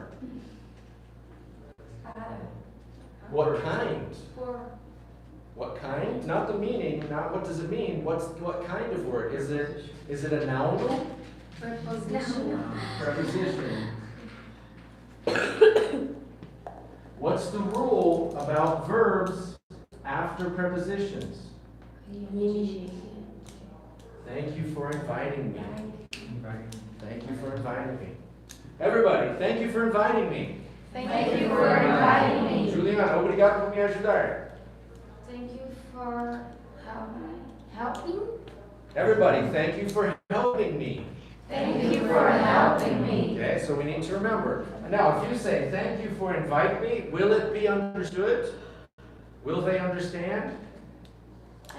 What kind? For. What kind? Not the meaning, not what does it mean. What kind of word? Is it a noun? Preposition. Preposition. What's the rule about verbs after prepositions? Thank you for inviting me. Thank you for inviting me. Everybody, thank you for inviting me. Thank you for inviting me. Juliana, obrigado por me ajudar. Thank you for helping. Everybody, thank you for helping me. Thank you for helping me. Okay, so we need to remember. Now, if you say, thank you for inviting me, will it be understood? Will they understand? I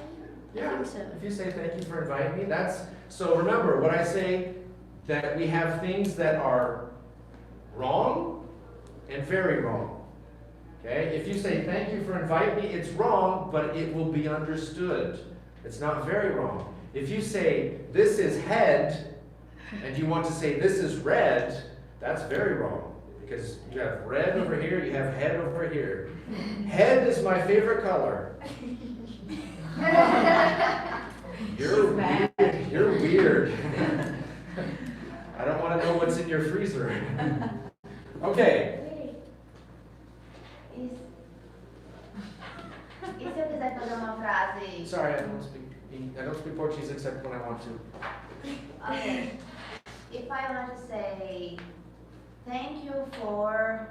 think so. If you say, thank you for inviting me, so remember, what I say, that we have things that are wrong and very wrong. Okay, if you say, thank you for inviting me, it's wrong, but it will be understood. It's not very wrong. If you say, this is head, and you want to say, this is red, that's very wrong. Because you have red over here, you have head over here. Head is my favorite color. You're weird. You're weird. I don't want to know what's in your freezer. Okay. E se eu quiser fazer uma frase? Sorry, I don't speak Portuguese except when I want to. Okay. If I want to say, thank you for...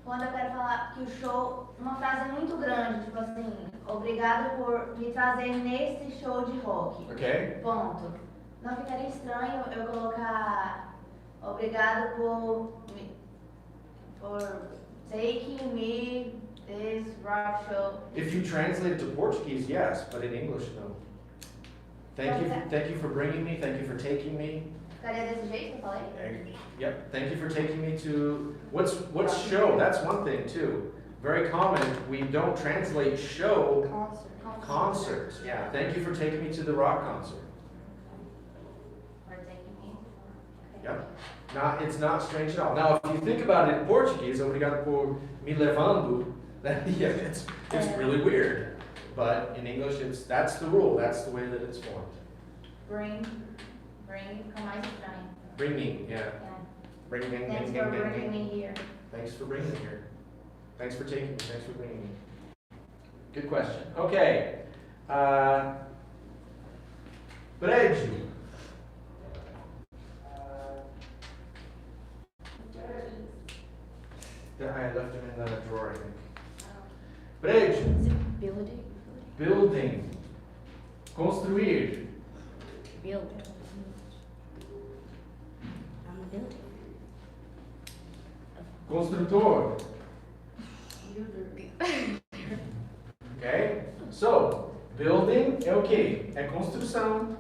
Quando eu quero falar que o show, uma frase muito grande, tipo assim, obrigado por me trazer nesse show de rock. Okay. Ponto. Não ficaria estranho eu colocar obrigado por taking me this rock show. If you translate it to Portuguese, yes, but in English, no. Thank you for bringing me. Thank you for taking me. Ficaria desse jeito que eu falei? Yep. Thank you for taking me to what's show? That's one thing too. Very common. We don't translate show. Concerts. Yeah. Thank you for taking me to the rock concert. Or taking me. Yep. It's not strange at all. Now, if you think about it in Portuguese, obrigado por me levando, then yeah, it's really weird. But in English, that's the rule. That's the way that it's formed. Bring fica mais estranho. Bringing, yeah. Bringing. Thanks for bringing me here. Thanks for bringing me here. Thanks for taking me. Thanks for bringing me. Good question. Okay. Prédio. I left him in the drawer, I think. Prédio. Building. Building. Construir. Build. I'm building. Construtor. Okay? So, building é o quê? É construção.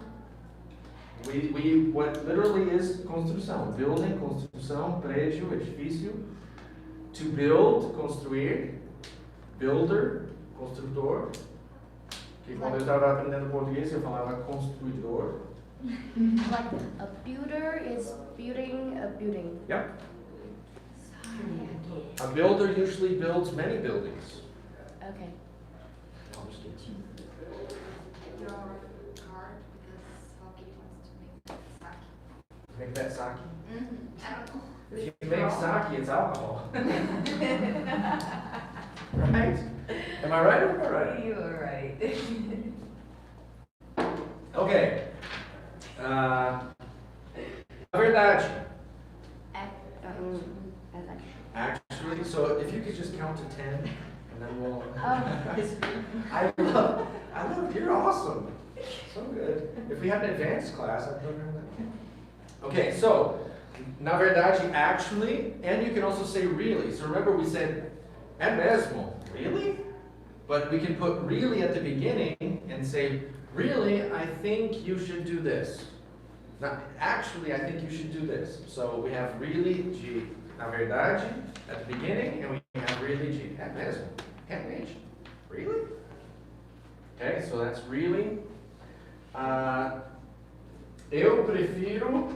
What literally is construção. Building, construção, prédio, edifício. To build, construir. Builder, construtor. Que quando eu estava aprendendo português eu falava construidor. Like a builder is building a building. Yep. A builder usually builds many buildings. Okay. No, I'm just kidding. Your card because Hockey wants to make sake. Make that sake? I don't know. If you make sake, it's alcohol. Right? Am I right or am I right? You are right. Okay. Na verdade. Actually, so if you could just count to 10, and then we'll. I love, you're awesome. So good. If we had an advanced class, I'd program that. Okay, so, na verdade, actually, and you can also say really. So remember we said, é mesmo, really? But we can put really at the beginning and say, really, I think you should do this. Now, actually, I think you should do this. So we have really, de, na verdade, at the beginning, and we have really, de, é mesmo, é mesmo, really? Okay, so that's really. Eu prefiro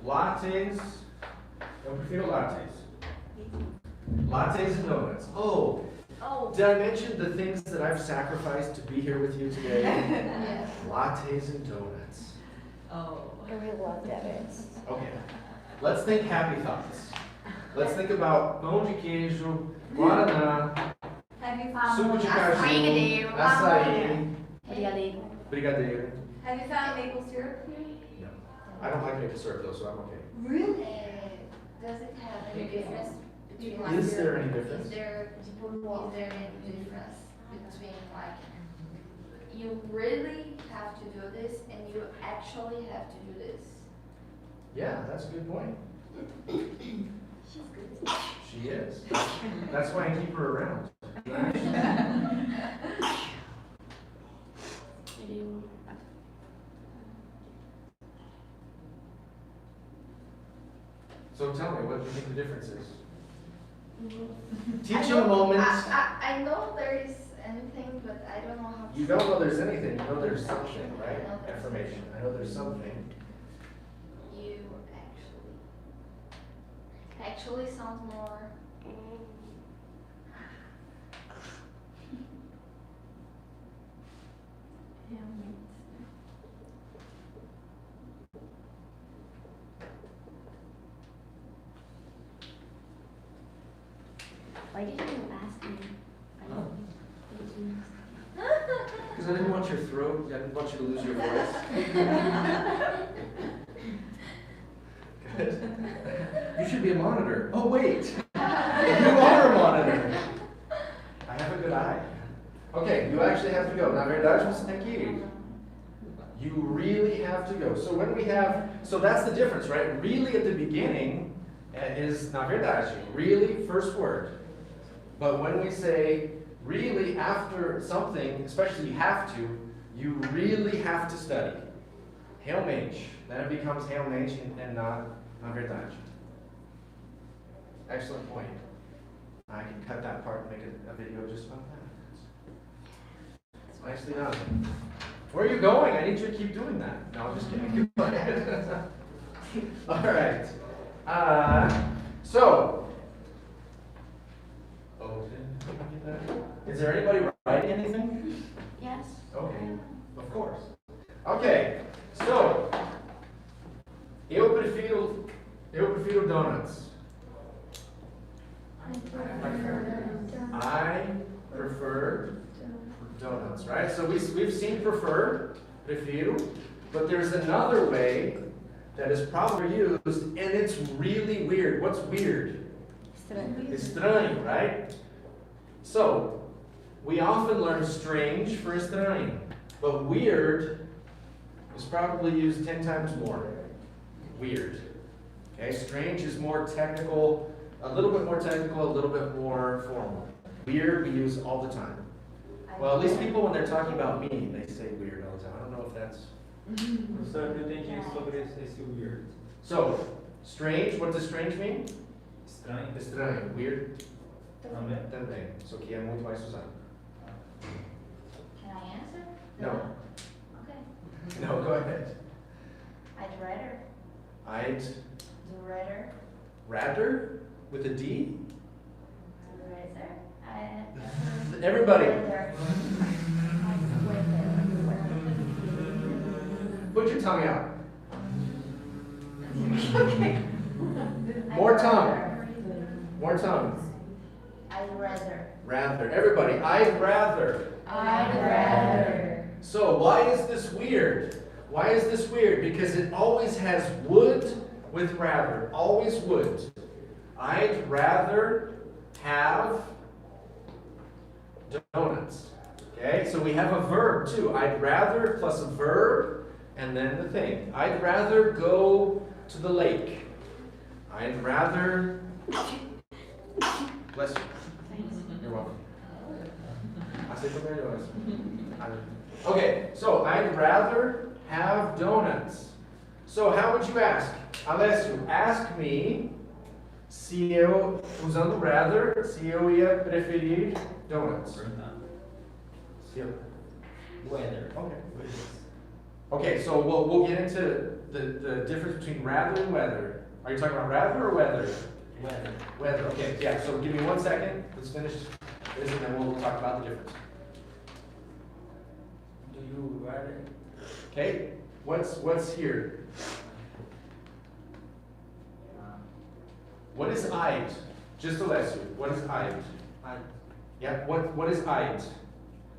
lattes. Eu prefiro lattes. Lattes and donuts. Oh, did I mention the things that I've sacrificed to be here with you today? Yes. Lattes and donuts. Oh. I really love that. Okay, let's think happy thoughts. Let's think about pão de queijo, guaraná, Have you suco de found caju, açaí, Brigadeiro. brigadeiro. Have you found maple syrup? No, I don't like maple syrup though, so I'm okay. Really? Does it have any difference between like? Is there any difference? Is there any difference between like you really have to do this and you actually have to do this? Yeah, that's a good point. She's good. She is. That's why I keep her around. So tell me, what do you think the difference is? Teaching moments. I know there is anything, but I don't know how to. You don't know there's anything, you know there's something, right? Information. I know there's something. actually sounds more. Why did you ask me? Because I didn't want your throat, I didn't want you to lose your voice. Good. You should be a monitor. Oh, wait. You are a monitor. I have a good eye. Okay, you actually have to go. Na verdade, você tem que ir. You really have to go. So when we have, so that's the difference, right? Really at the beginning is na verdade. Really, first word. But when we say really after something, especially you have to, you really have to study. Realmente. Then it becomes realmente and not na verdade. Excellent point. I can cut that part and make a video just about that. It's nicely done. Where are you going? I need you to keep doing that. No, I'm just kidding. Go ahead. All right. So, is there anybody writing anything? Yes. Okay, of course. Okay, so, eu prefiro donuts. I prefer donuts, right? So we've seen prefer, prefiro, but there's another way that is probably used, and it's really weird. What's weird? Estranho, right? So, we often learn strange for estranho, but weird is probably used 10 times more. Weird. Okay, strange is more technical, a little bit more technical, a little bit more formal. Weird we use all the time. Well, at least people when they're talking about me, they say weird all the time. I don't know if that's... Professor, eu entendi sobre esse weird. So, strange, what does strange mean? Estranho. Estranho. Weird? Também. Também. Isso aqui é muito mais usado. Can I answer? No. Okay. No, go ahead. I'd rather. I'd Do rather. rather with a D? Rather. Everybody, put your tongue out. Okay. More tongue. More tongue. I'd rather. Rather. Everybody, I'd rather. I'd rather. So why is this weird? Why is this weird? Because it always has would with rather. Always would. I'd rather have donuts. Okay, so we have a verb too. I'd rather plus a verb and then the thing. I'd rather go to the lake. I'd rather. Bless you. You're welcome. Okay, so I'd rather have donuts. So how would you ask? Alessio, ask me se eu, usando rather, se eu ia preferir donuts. Se eu. Weather. Okay. Okay, so we'll get into the difference between rather and weather. Are you talking about rather or weather? Weather. Weather, okay, yeah, so give me 1 second, let's finish this and then we'll talk about the difference. Do you rather? Okay, what's here? What is I'd? Just Alessio, what is I'd? Yeah, what is I'd?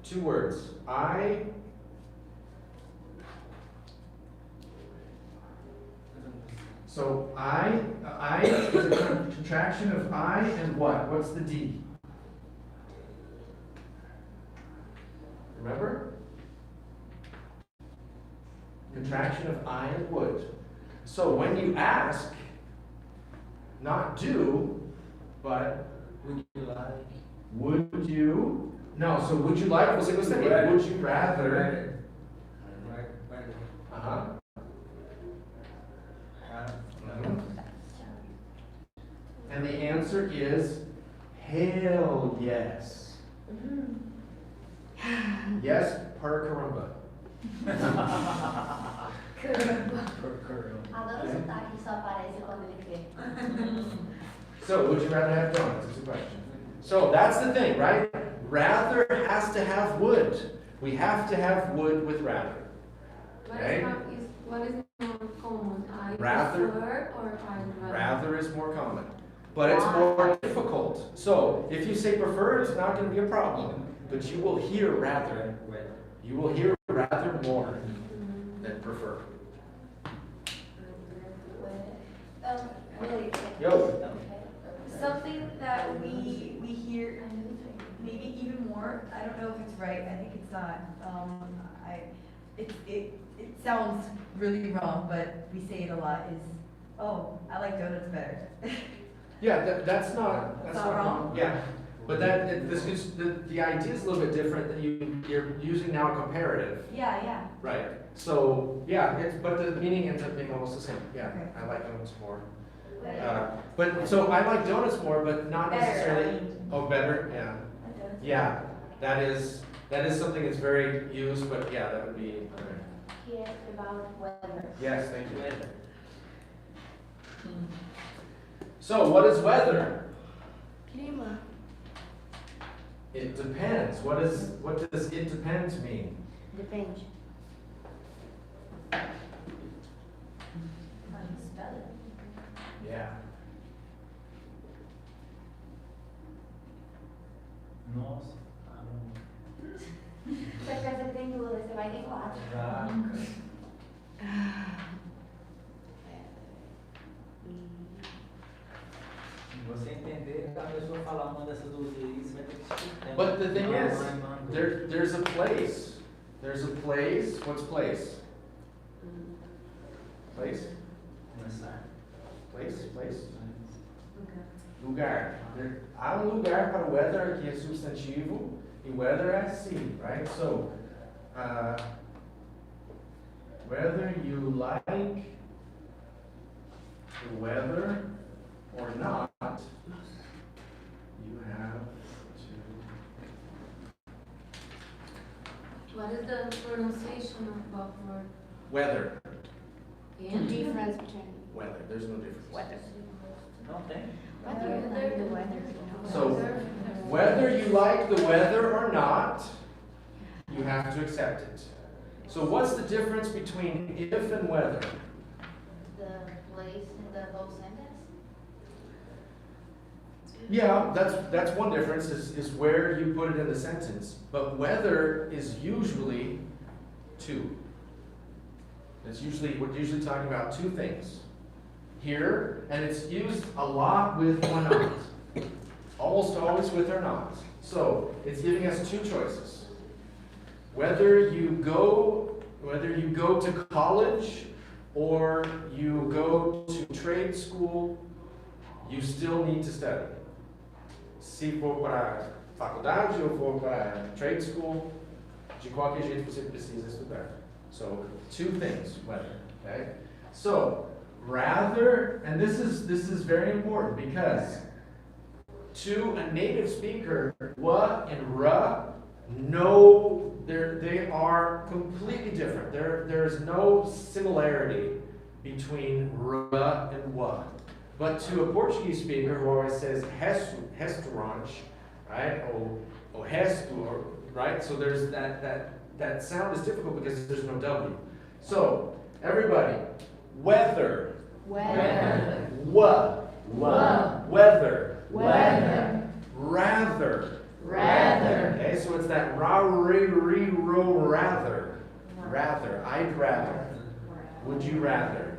2 words. I. So I is a contraction of I and what? What's the D? Remember? Contraction of I and would. So when you ask, not do, but Would you like? would you? No, so would you like? Você gostaria? Would you rather? Uh-huh. And the answer is hell yes. Yes, per caramba. Adoro o sotaque que só aparece quando ele quer. So, would you rather have donuts? Is the question. So, that's the thing, right? Rather has to have would. We have to have would with rather. Okay? What is more common? I Rather- prefer or I rather? Rather is more common, but it's more difficult. So, if you say prefer, it's not going to be a problem. But you will hear rather. You will hear rather more than prefer. Really, Yo. something that we hear maybe even more, I don't know if it's right, I think it's not. It sounds really wrong, but we say it a lot, is, oh, I like donuts better. Yeah, that's not wrong? Yeah, but the idea is a little bit different. That you're using now a comparative, Yeah. right? So yeah, but the meaning ends up being almost the same. Yeah, Okay. I like donuts more. But so I like donuts more, but not Better, necessarily. I mean. Oh, better. Yeah, yeah. That is something that's very used, but yeah, that would be. He asked about weather. Yes, thank you. So what is weather? Clima. It depends. What does it depends mean? Depende. Yeah. Nossa, Você quer dizer que tem duas, aí você vai ter quatro. Se você entender, a pessoa falar uma dessas duas aí, você vai ter que explicar. But the thing is, there's a place. There's a place. What's place? Place? Começar. Place? Lugar. Há lugar para weather, que é substantivo, e weather é assim, right? So, whether you like the weather or not, you have to. What is the pronunciation of what word? Weather. The difference between Weather. There's no difference. weather. Não tem? The weather. So, whether you like the weather or not, you have to accept it. So what's the difference between if and whether? The place in the whole sentence? Yeah, that's one difference, is where you put it in the sentence. But whether is usually two. We're usually talking about two things. Here, and it's used a lot with or not. Almost always with or not. So, it's giving us two choices. Whether you go to college or you go to trade school, you still need to study. Se for para faculdade ou for para trade school, de qualquer jeito você precisa estudar. So, two things, whether, okay? So, rather, and this is very important because to a native speaker, wa and ra, no, they are completely different. There's no similarity between ra and wa. But to a Portuguese speaker who always says restaurant, right, or resto, right? So there's that sound is difficult because there's no W. So everybody, weather. Weather. Weather. Rather. Okay, so it's that rather. Rather. I'd rather. Would you rather?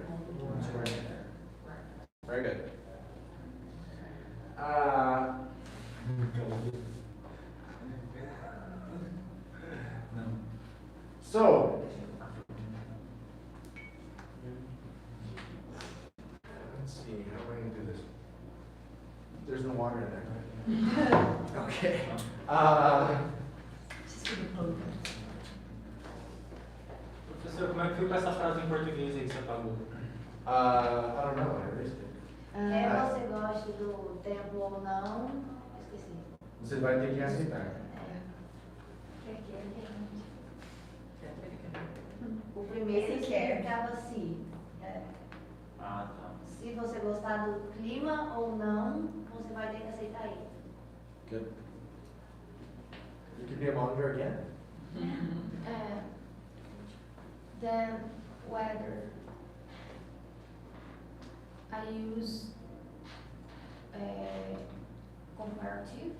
Very good. So, let's see, how am I going to do this? There's no water in there, right? Okay. Professor, como é que ficou essa frase em português aí que você falou? I don't know, I erased it. Quer você goste do tempo ou não, esqueci. Você vai ter que aceitar. O primeiro Esse quer. significava se. Ah, tá. se você gostar do clima ou não, você vai ter que aceitar ele. Good. You can be a monitor again? Then whether I use comparative.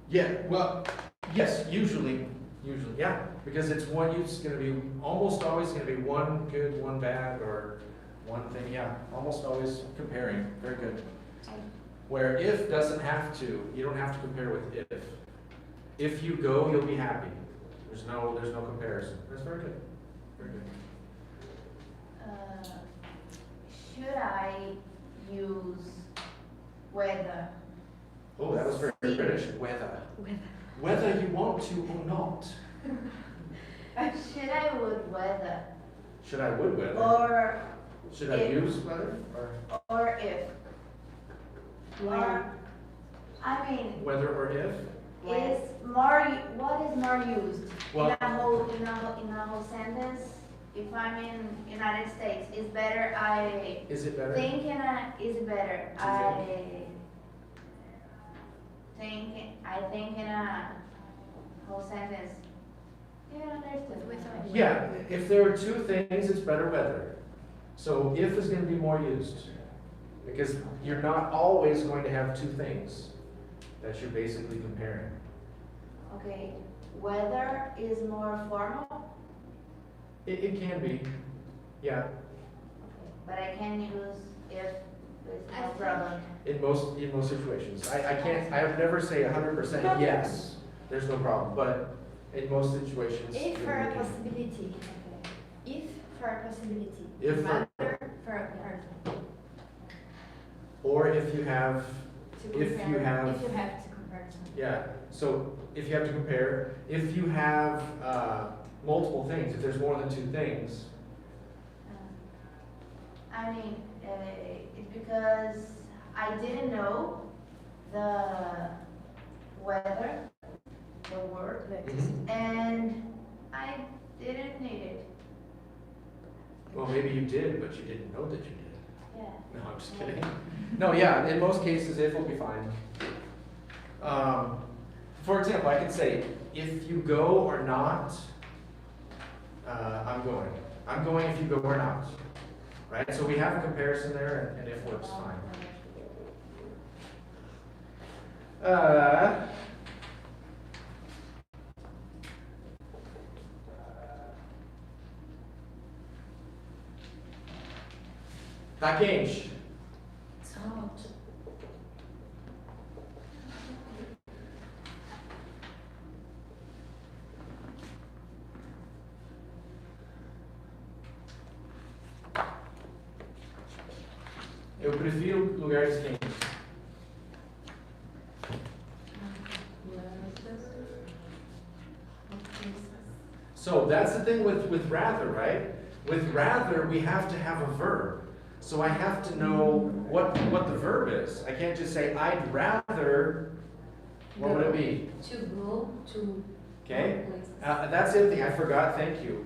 Yeah, well, yes, usually, yeah, because it's going to be, almost always going to be one good, one bad, or one thing, yeah, almost always comparing, very good. Where if doesn't have to, you don't have to compare with if. If you go, you'll be happy. There's no comparison. That's very good, very good. Should I use whether? Oh, that was very British, whether. Whether you want to or not. Should I would whether? Should I would whether? Or Should I use whether? or if? Or I mean, Whether or if? is more, what is more used Well- in a whole sentence? If I'm in United States, is better I Is it better? think is it better I think in a whole sentence. You understand? Yeah, if there are two things, it's better whether. So if is going to be more used. Because you're not always going to have two things that you're basically comparing. Okay, whether is more formal, It can be, yeah, but I can use if with no problem. in most situations. I would never say 100% yes, there's no problem, but in most situations. If it for a can. possibility. If for a possibility. If for- Rather for a person. Or if you have, To If compare, you have- If you have to compare something. yeah, so if you have to compare, if you have multiple things, if there's more than two things, I mean, it's because I didn't know the weather, the word, and I didn't need it. well, maybe you did, but you didn't know that you did. Yeah. No, I'm just kidding. No, yeah, in most cases, if will be fine. For example, I could say, if you go or not, I'm going. I'm going if you go or not. Right? So we have a comparison there, and if works fine. Tá quente. It's hot. Eu prefiro lugares quentes. So that's the thing with rather, right? With rather, we have to have a verb. So I have to know what the verb is. I can't just say, I'd rather, what would it be? To go to Okay? places. That's the other thing, I forgot, thank you.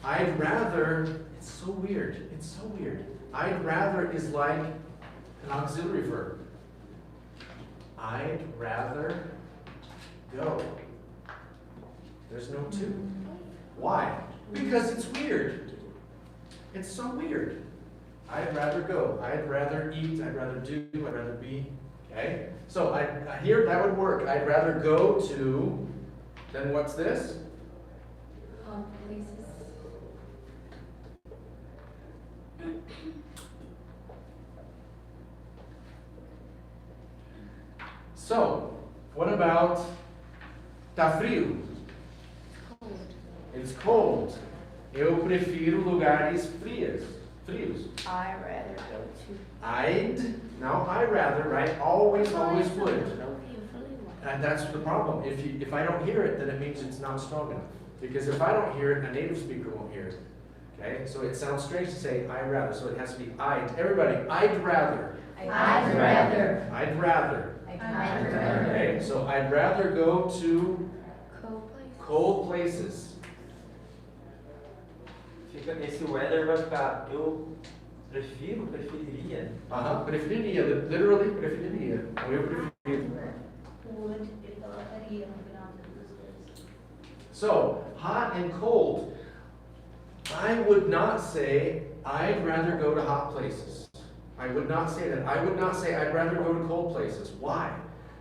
I'd rather, it's so weird, it's so weird. I'd rather is like an auxiliary verb. I'd rather go. There's no to. Why? Because it's weird. It's so weird. I'd rather go. I'd rather eat. I'd rather do. I'd rather be. Okay? So here that would work. I'd rather go to, then what's this? Places. So, what about tá frio? Cold. It's cold. Eu prefiro lugares frios. I rather go to. Now I rather, right? Always would. Usually what? And that's the problem. If I don't hear it, then it means it's not strong enough. Because if I don't hear it, a native speaker won't hear it. Okay? So it sounds strange to say I'd rather. So it has to be I'd. Everybody, I'd rather. I'd rather. I'd rather. I'd rather. Okay? So I'd rather go to Cold places. cold places. Esse weather vai ficar, eu Prefiro, preferiria. Preferiria, literally preferiria. Eu prefiro. Would, ele colocaria no final das duas coisas. So, hot and cold. I would not say, I'd rather go to hot places. I would not say that. I would not say, I'd rather go to cold places. Why?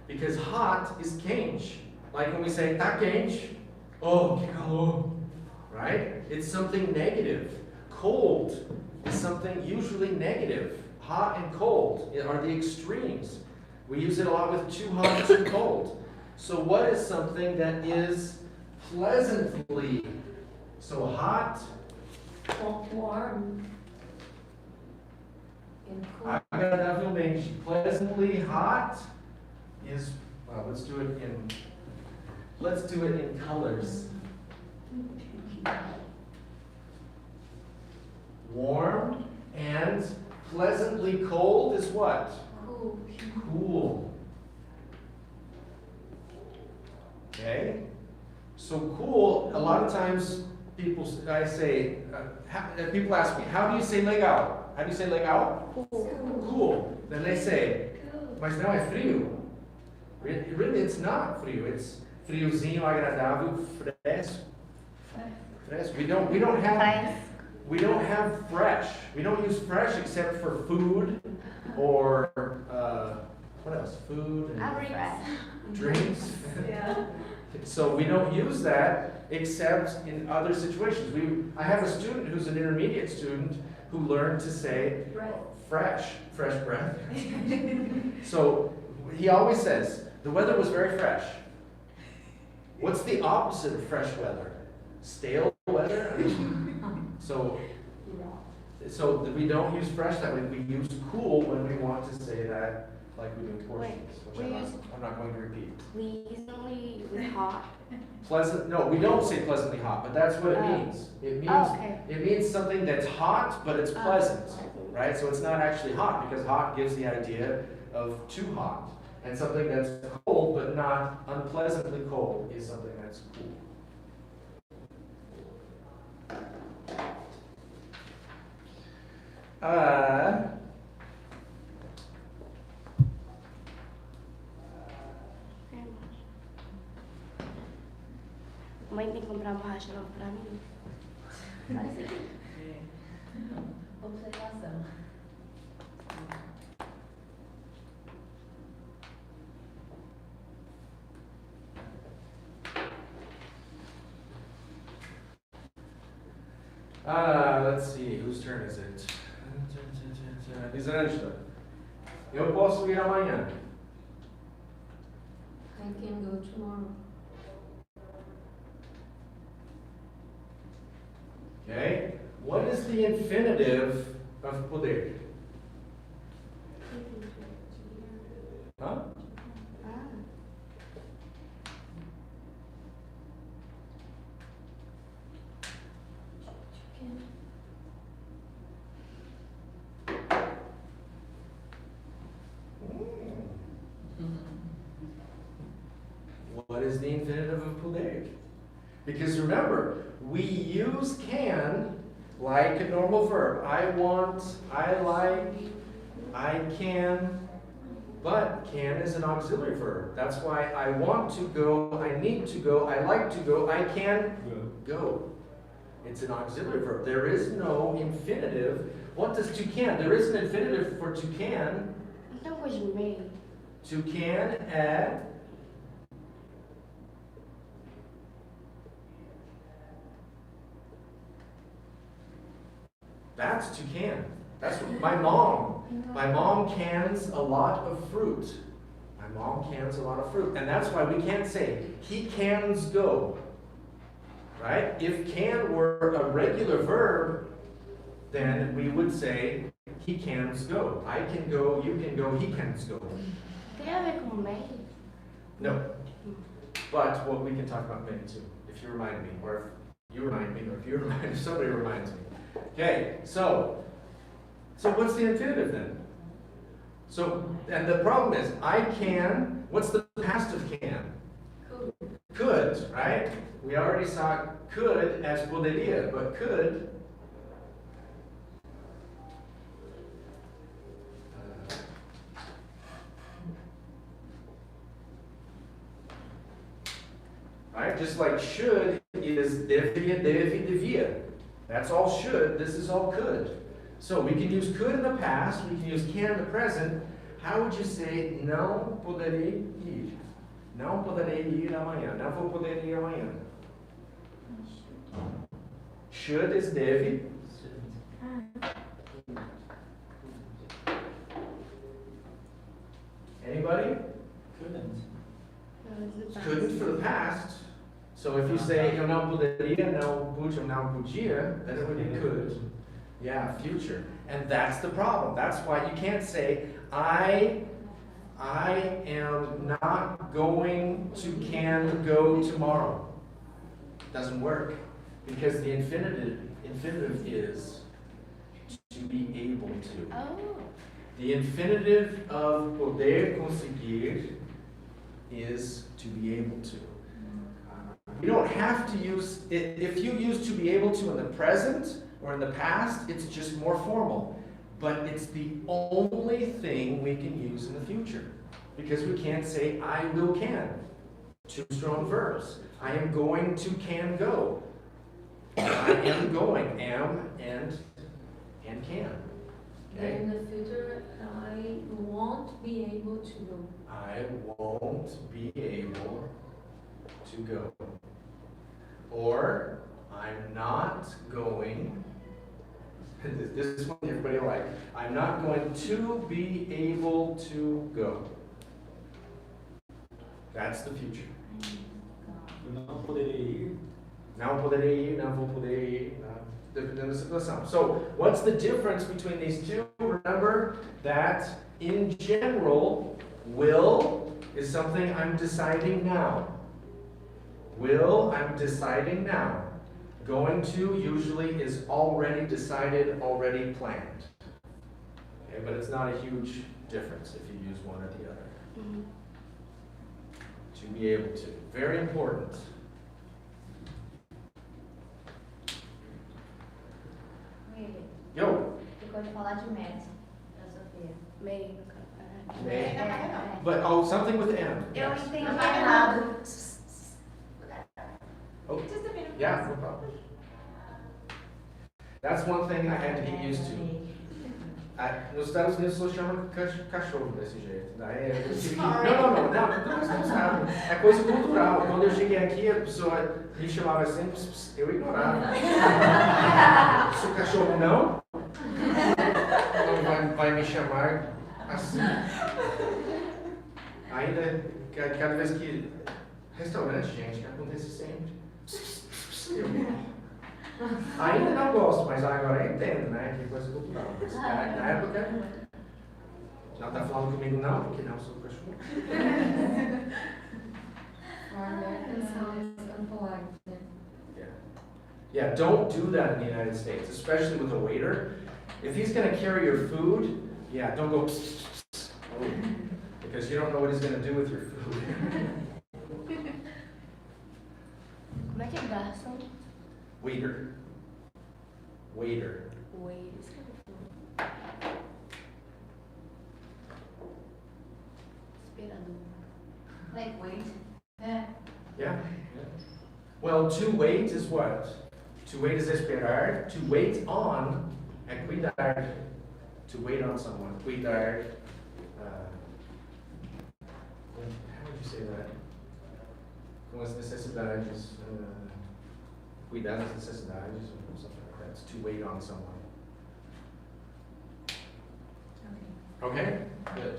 Because hot is quente. Like when we say, tá quente. Oh, que calor. Right? It's something negative. Cold is something usually negative. Hot and cold are the extremes. We use it a lot with too hot, too cold. So what is something that is pleasantly, so hot, Warm. And cool. agradavelmente, pleasantly hot is, let's do it in colors. Warm and pleasantly cold is what? Cool. Cool. Okay? So cool, a lot of times people ask me, how do you say legal? How do you say legal? Cool. Then they say, mas não é frio. Really, it's not frio. It's friozinho, agradável, fresco. Fresco. We don't have fresh. We don't use fresh except for food or what else? Food and drinks. Yeah. So we don't use that except in other situations. I have a student who's an intermediate student who learned to say fresh breath. So he always says, the weather was very fresh. What's the opposite of fresh weather? Stale weather? So we don't use fresh that way. We use cool when we want to say that, like we do in Portuguese, which I'm not going to repeat. Pleasantly hot. Pleasant? No, we don't say pleasantly hot, but that's what it means. It means something that's hot, but it's pleasant, right? So it's not actually hot because hot gives the idea of too hot, and something that's cold but not unpleasantly cold is something that's cool. Mãe tem que comprar uma borracha nova pra mim. Parece aqui. Observação. Let's see, whose turn is it? Lisângela. Eu posso ir amanhã. I can go tomorrow. Okay? What is the infinitive of poder? Huh? What is the infinitive of poder? Because remember, we use can like a normal verb. I want, I like, I can, but can is an auxiliary verb. That's why I want to go, I need to go, I like to go, I can go. It's an auxiliary verb. There is no infinitive. What does to can? There is an infinitive for to can. Então, coisa de meio. To can é. That's to can. That's what my mom cans a lot of fruit. My mom cans a lot of fruit. And that's why we can't say, he cans go. Right? If can were a regular verb, then we would say, he cans go. I can go, you can go, he cans go. Tem a ver com meio? No. But what we can talk about maybe too, if you remind me, or if you remind me, or if somebody reminds me. Okay, so what's the infinitive then? So, and the problem is, I can, what's the past of can? Could, right? We already saw could as poderia, but could Right? Just like should is deveria, deve, devia. That's all should, this is all could. So we can use could in the past, we can use can in the present. How would you say não poderei ir? Não poderei ir amanhã. Não vou poder ir amanhã. Should is deve. Anybody? Couldn't for the past. So if you say eu não poderia, não pude, ou não podia, then it would be could. Yeah, future. And that's the problem. That's why you can't say I am not going to can go tomorrow. Doesn't work. Because the infinitive is to be able to. Oh. The infinitive of poder conseguir is to be able to. You don't have to use it. If you use to be able to in the present or in the past, it's just more formal. But it's the only thing we can use in the future. Because we can't say I will can. Two strong verbs. I am going to can go. I am going, am and can. Okay? In the future, I won't be able to go. I won't be able to go. Or, I'm not going, this is one everybody like, I'm not going to be able to go. That's the future. Não poderei ir. Não poderei ir, não vou poder ir, dependendo da situação. So, what's the difference between these two? Remember that in general, will is something I'm deciding now. Will, I'm deciding now. Going to usually is already decided, already planned. Okay, but it's not a huge difference if you use one or the other. Mm-hmm. To be able to. Very important. Willy, Yo, ficou de falar de médico, da Sofia. May. may. É. But, oh, something with M. Eu Yes. entendi errado. Oh, yeah, no problem. That's one thing I had to get used to. Nos Estados Unidos só chama cachorro desse jeito. Daí eu tive que... Não, você não sabe. É coisa cultural. Quando eu cheguei aqui, a pessoa me chamava assim, eu ignorava. Se o cachorro não vai me chamar assim. Ainda, cada vez que... Restaurante, gente, acontece sempre. Ainda não gosto, mas agora eu entendo, né? Que coisa cultural. Mas na época, não está falando comigo não, porque não sou cachorro. For American sounds unpolite. Yeah, don't do that in the United States, especially with a waiter. If he's going to carry your food, yeah, don't go because you don't know what he's going to do with your food. Como é que é garçom? Waiter. Waiter. Wait. Esperador. Like, wait. Yeah. Well, to wait is what? To wait is esperar. To wait on é cuidar. To wait on someone. Cuidar. How would you say that? Com as necessidades. Cuidar das necessidades or something like that. It's to wait on someone. Okay? Good.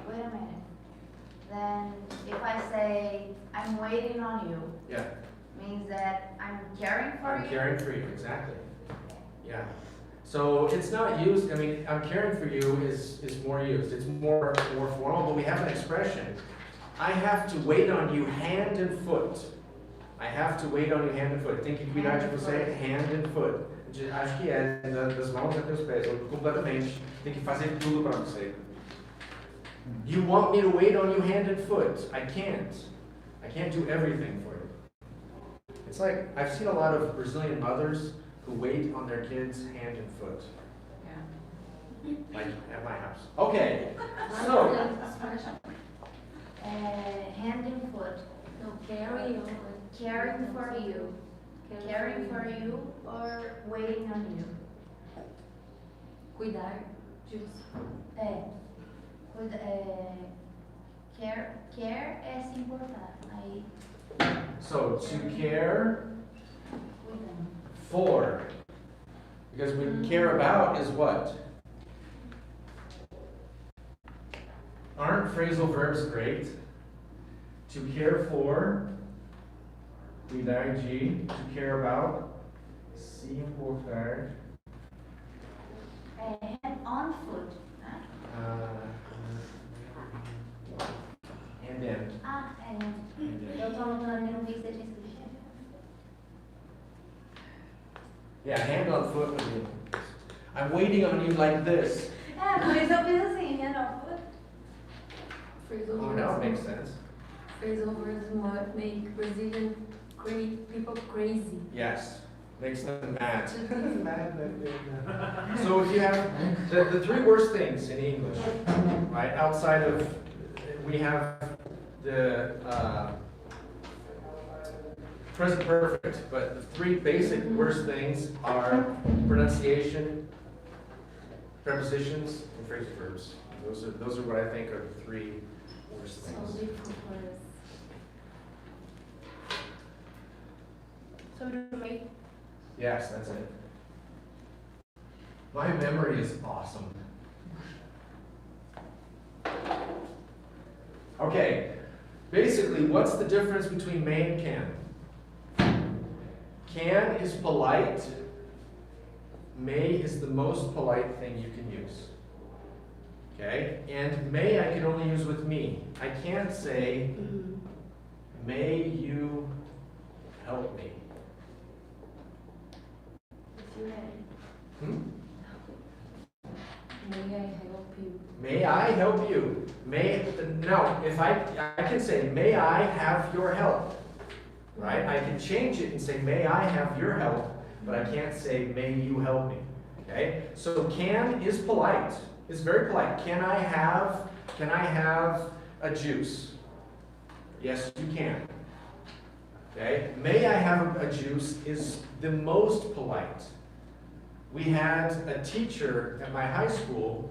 Wait a minute. Then if I say, I'm waiting on you, Yeah. means that I'm caring for I'm you? caring for you, exactly. Yeah. So it's not used, I mean, I'm caring for you is more used. It's more formal, but we have an expression. I have to wait on you hand and foot. I have to wait on you hand and foot. Tem que cuidar de você hand and foot. Acho que é das mãos até os pés, completamente. Tem que fazer tudo para você. You want me to wait on you hand and foot. I can't. I can't do everything for you. It's like, I've seen a lot of Brazilian mothers who wait on their kids hand and foot. Like at my house. Okay, so, Hand and foot. No, carry on. Caring for you. Caring for you or waiting on you. Cuidar. Just. Care é se importar. Aí, so to care for. Because we care about is what? Aren't phrasal verbs great? To care for, cuidar de, to care about, se importar. hand on foot. Né? And then. Eu tô anotando, eu não vi que você tinha escrito. Yeah, hand on foot would be. I'm waiting on you like this. Por isso eu fiz assim, hand on foot. Phrasal Oh, verbs. now it makes sense. Phrasal verbs what make Brazilian people crazy. Yes, makes them mad. So if you have the three worst things in English, right? Outside of, we have the present perfect, but the three basic worst things are pronunciation, prepositions, and phrasal verbs. Those are what I think are the three worst So things. difficult for us. So do we. Yes, that's it. My memory is awesome. Okay, basically, what's the difference between may and can? Can is polite. May is the most polite thing you can use. Okay, and may I can only use with me. I can't say, may you help me. Hmm? May I help you? May I help you? No, if I can say, may I have your help? Right? I can change it and say, may I have your help, but I can't say, may you help me. Okay? So can is polite. It's very polite. Can I have a juice? Yes, you can. Okay? May I have a juice is the most polite. We had a teacher at my high school.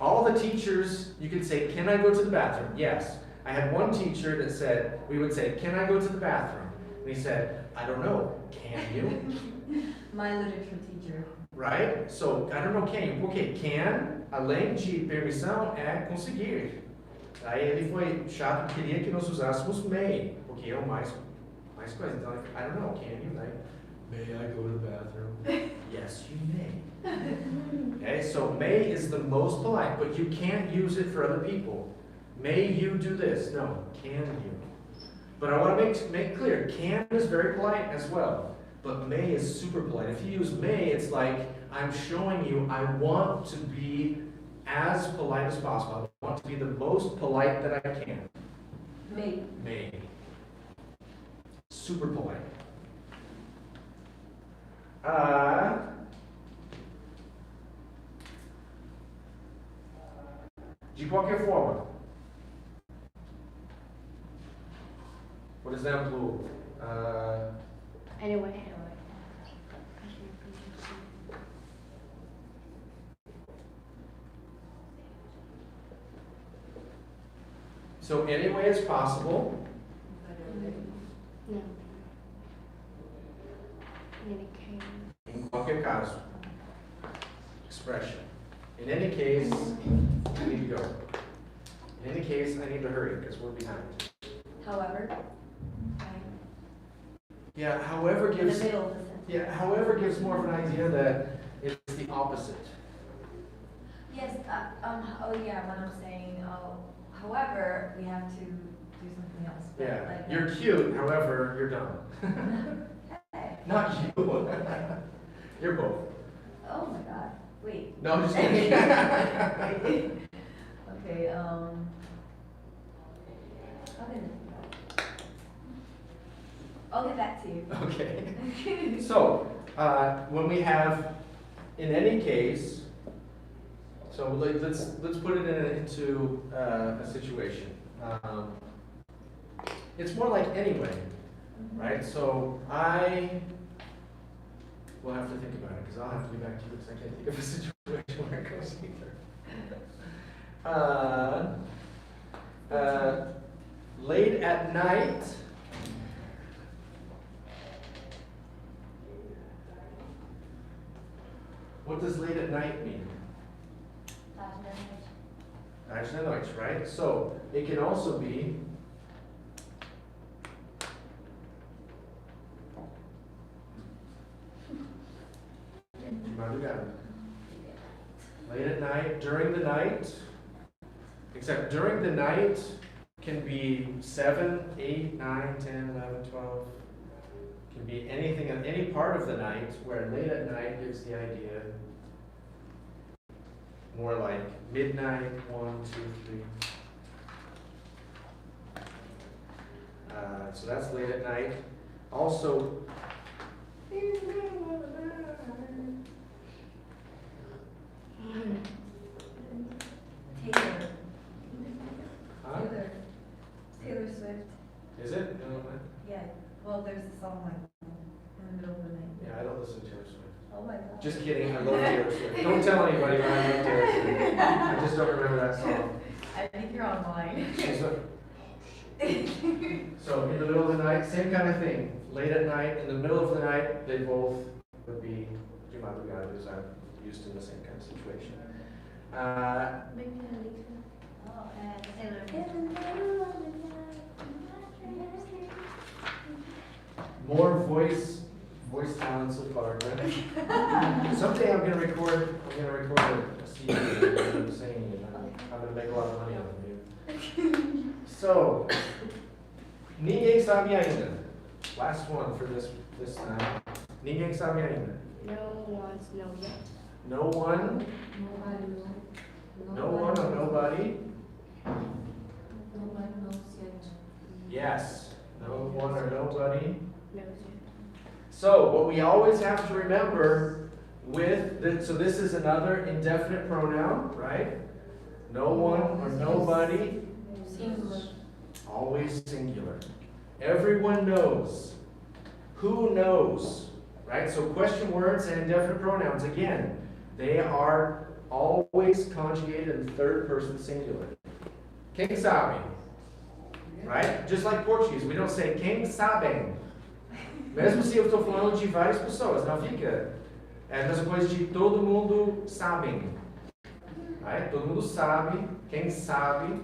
All the teachers, you could say, can I go to the bathroom? Yes. I had one teacher that said, we would say, can I go to the bathroom? And he said, I don't know, can you? My literature teacher. Right? So, I don't know, can you? Porque can, além de permissão, é conseguir. Aí ele foi chato, queria que nós usássemos may, porque é o mais coisa. Então, I don't know, can you? Like, may I go to the bathroom? Yes, you may. Okay, so may is the most polite, but you can't use it for other people. May you do this? No, can you? But I want to make clear, can is very polite as well, but may is super polite. If you use may, it's like, I'm showing you I want to be as polite as possible. I want to be the most polite that I can. May. May. Super polite. De qualquer forma. Por exemplo, Anyway. so anyway as possible. No. In any case. Em qualquer caso. Expression. In any case, I need to go. In any case, I need to hurry because we're behind. However. Yeah, however In the gives middle of the sentence. however gives more of an idea that it's the opposite. Yes, oh yeah, what I'm saying, however, we have to do something else. but Yeah, like- you're cute, however, you're dumb. Hey. Not you. You're both. Oh my god, wait. No, just kidding. Okay, I'll get back to you. Okay. So, when we have, in any case, So let's put it into a situation. It's more like anyway, right? So I will have to think about it because I'll have to get back to you because I can't think of a situation where it goes either. Late at night. What does late at night mean? Tarde da noite, right? So it can also be de madrugada. Late at night, during the night, except during the night can be 7, 8, 9, 10, 11, 12. Can be anything at any part of the night, where late at night gives the idea more like midnight, 1, 2, 3. So that's late at night. Also, Taylor. huh? Taylor Swift. Is it? Yeah. Well, there's a song like in the middle of the night. Yeah, I don't listen to Taylor Swift. Oh my God. Just kidding, I love Taylor Swift. Don't tell anybody, but I love Taylor Swift. I just don't remember that song. I think you're online. She's like, so in the middle of the night, same kind of thing. Late at night, in the middle of the night, they both would be de madrugada, because I'm used in the same kind of situation. More voice talents with Barbara. Someday I'm gonna record a CD of me singing, and I'm gonna make a lot of money on it. So, ninguém sabe ainda. Last one for this time. Ninguém sabe ainda. No one's know yet. No one. No one or nobody. Nobody knows yet. Yes. No one or nobody. Knows yet. So what we always have to remember so this is another indefinite pronoun, right? No one or nobody. Singular. Always singular. Everyone knows. Who knows? Right? So question words and indefinite pronouns, again, they are always conjugated in third person singular. Quem sabe? Right? Just like Portuguese, we don't say quem sabem. Mesmo se eu estou falando de várias pessoas, não fica. É a mesma coisa de todo mundo sabem. Right? Todo mundo sabe, quem sabe.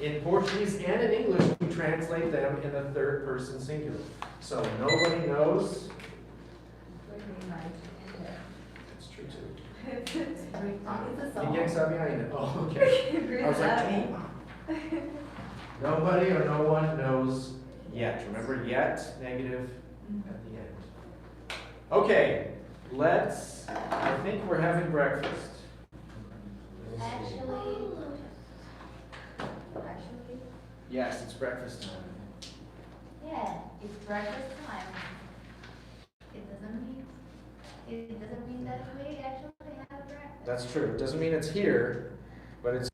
In Portuguese and in English, we translate them in the third person singular. So nobody knows. That's true too. Ninguém sabe ainda. Oh, okay. I was like, nobody or no one knows yet. Remember, yet, negative at the end. Okay, I think we're having breakfast. Actually, Yes, it's breakfast time. yeah, it's breakfast time. It doesn't mean that we actually have breakfast. That's true. It doesn't mean it's here, but it's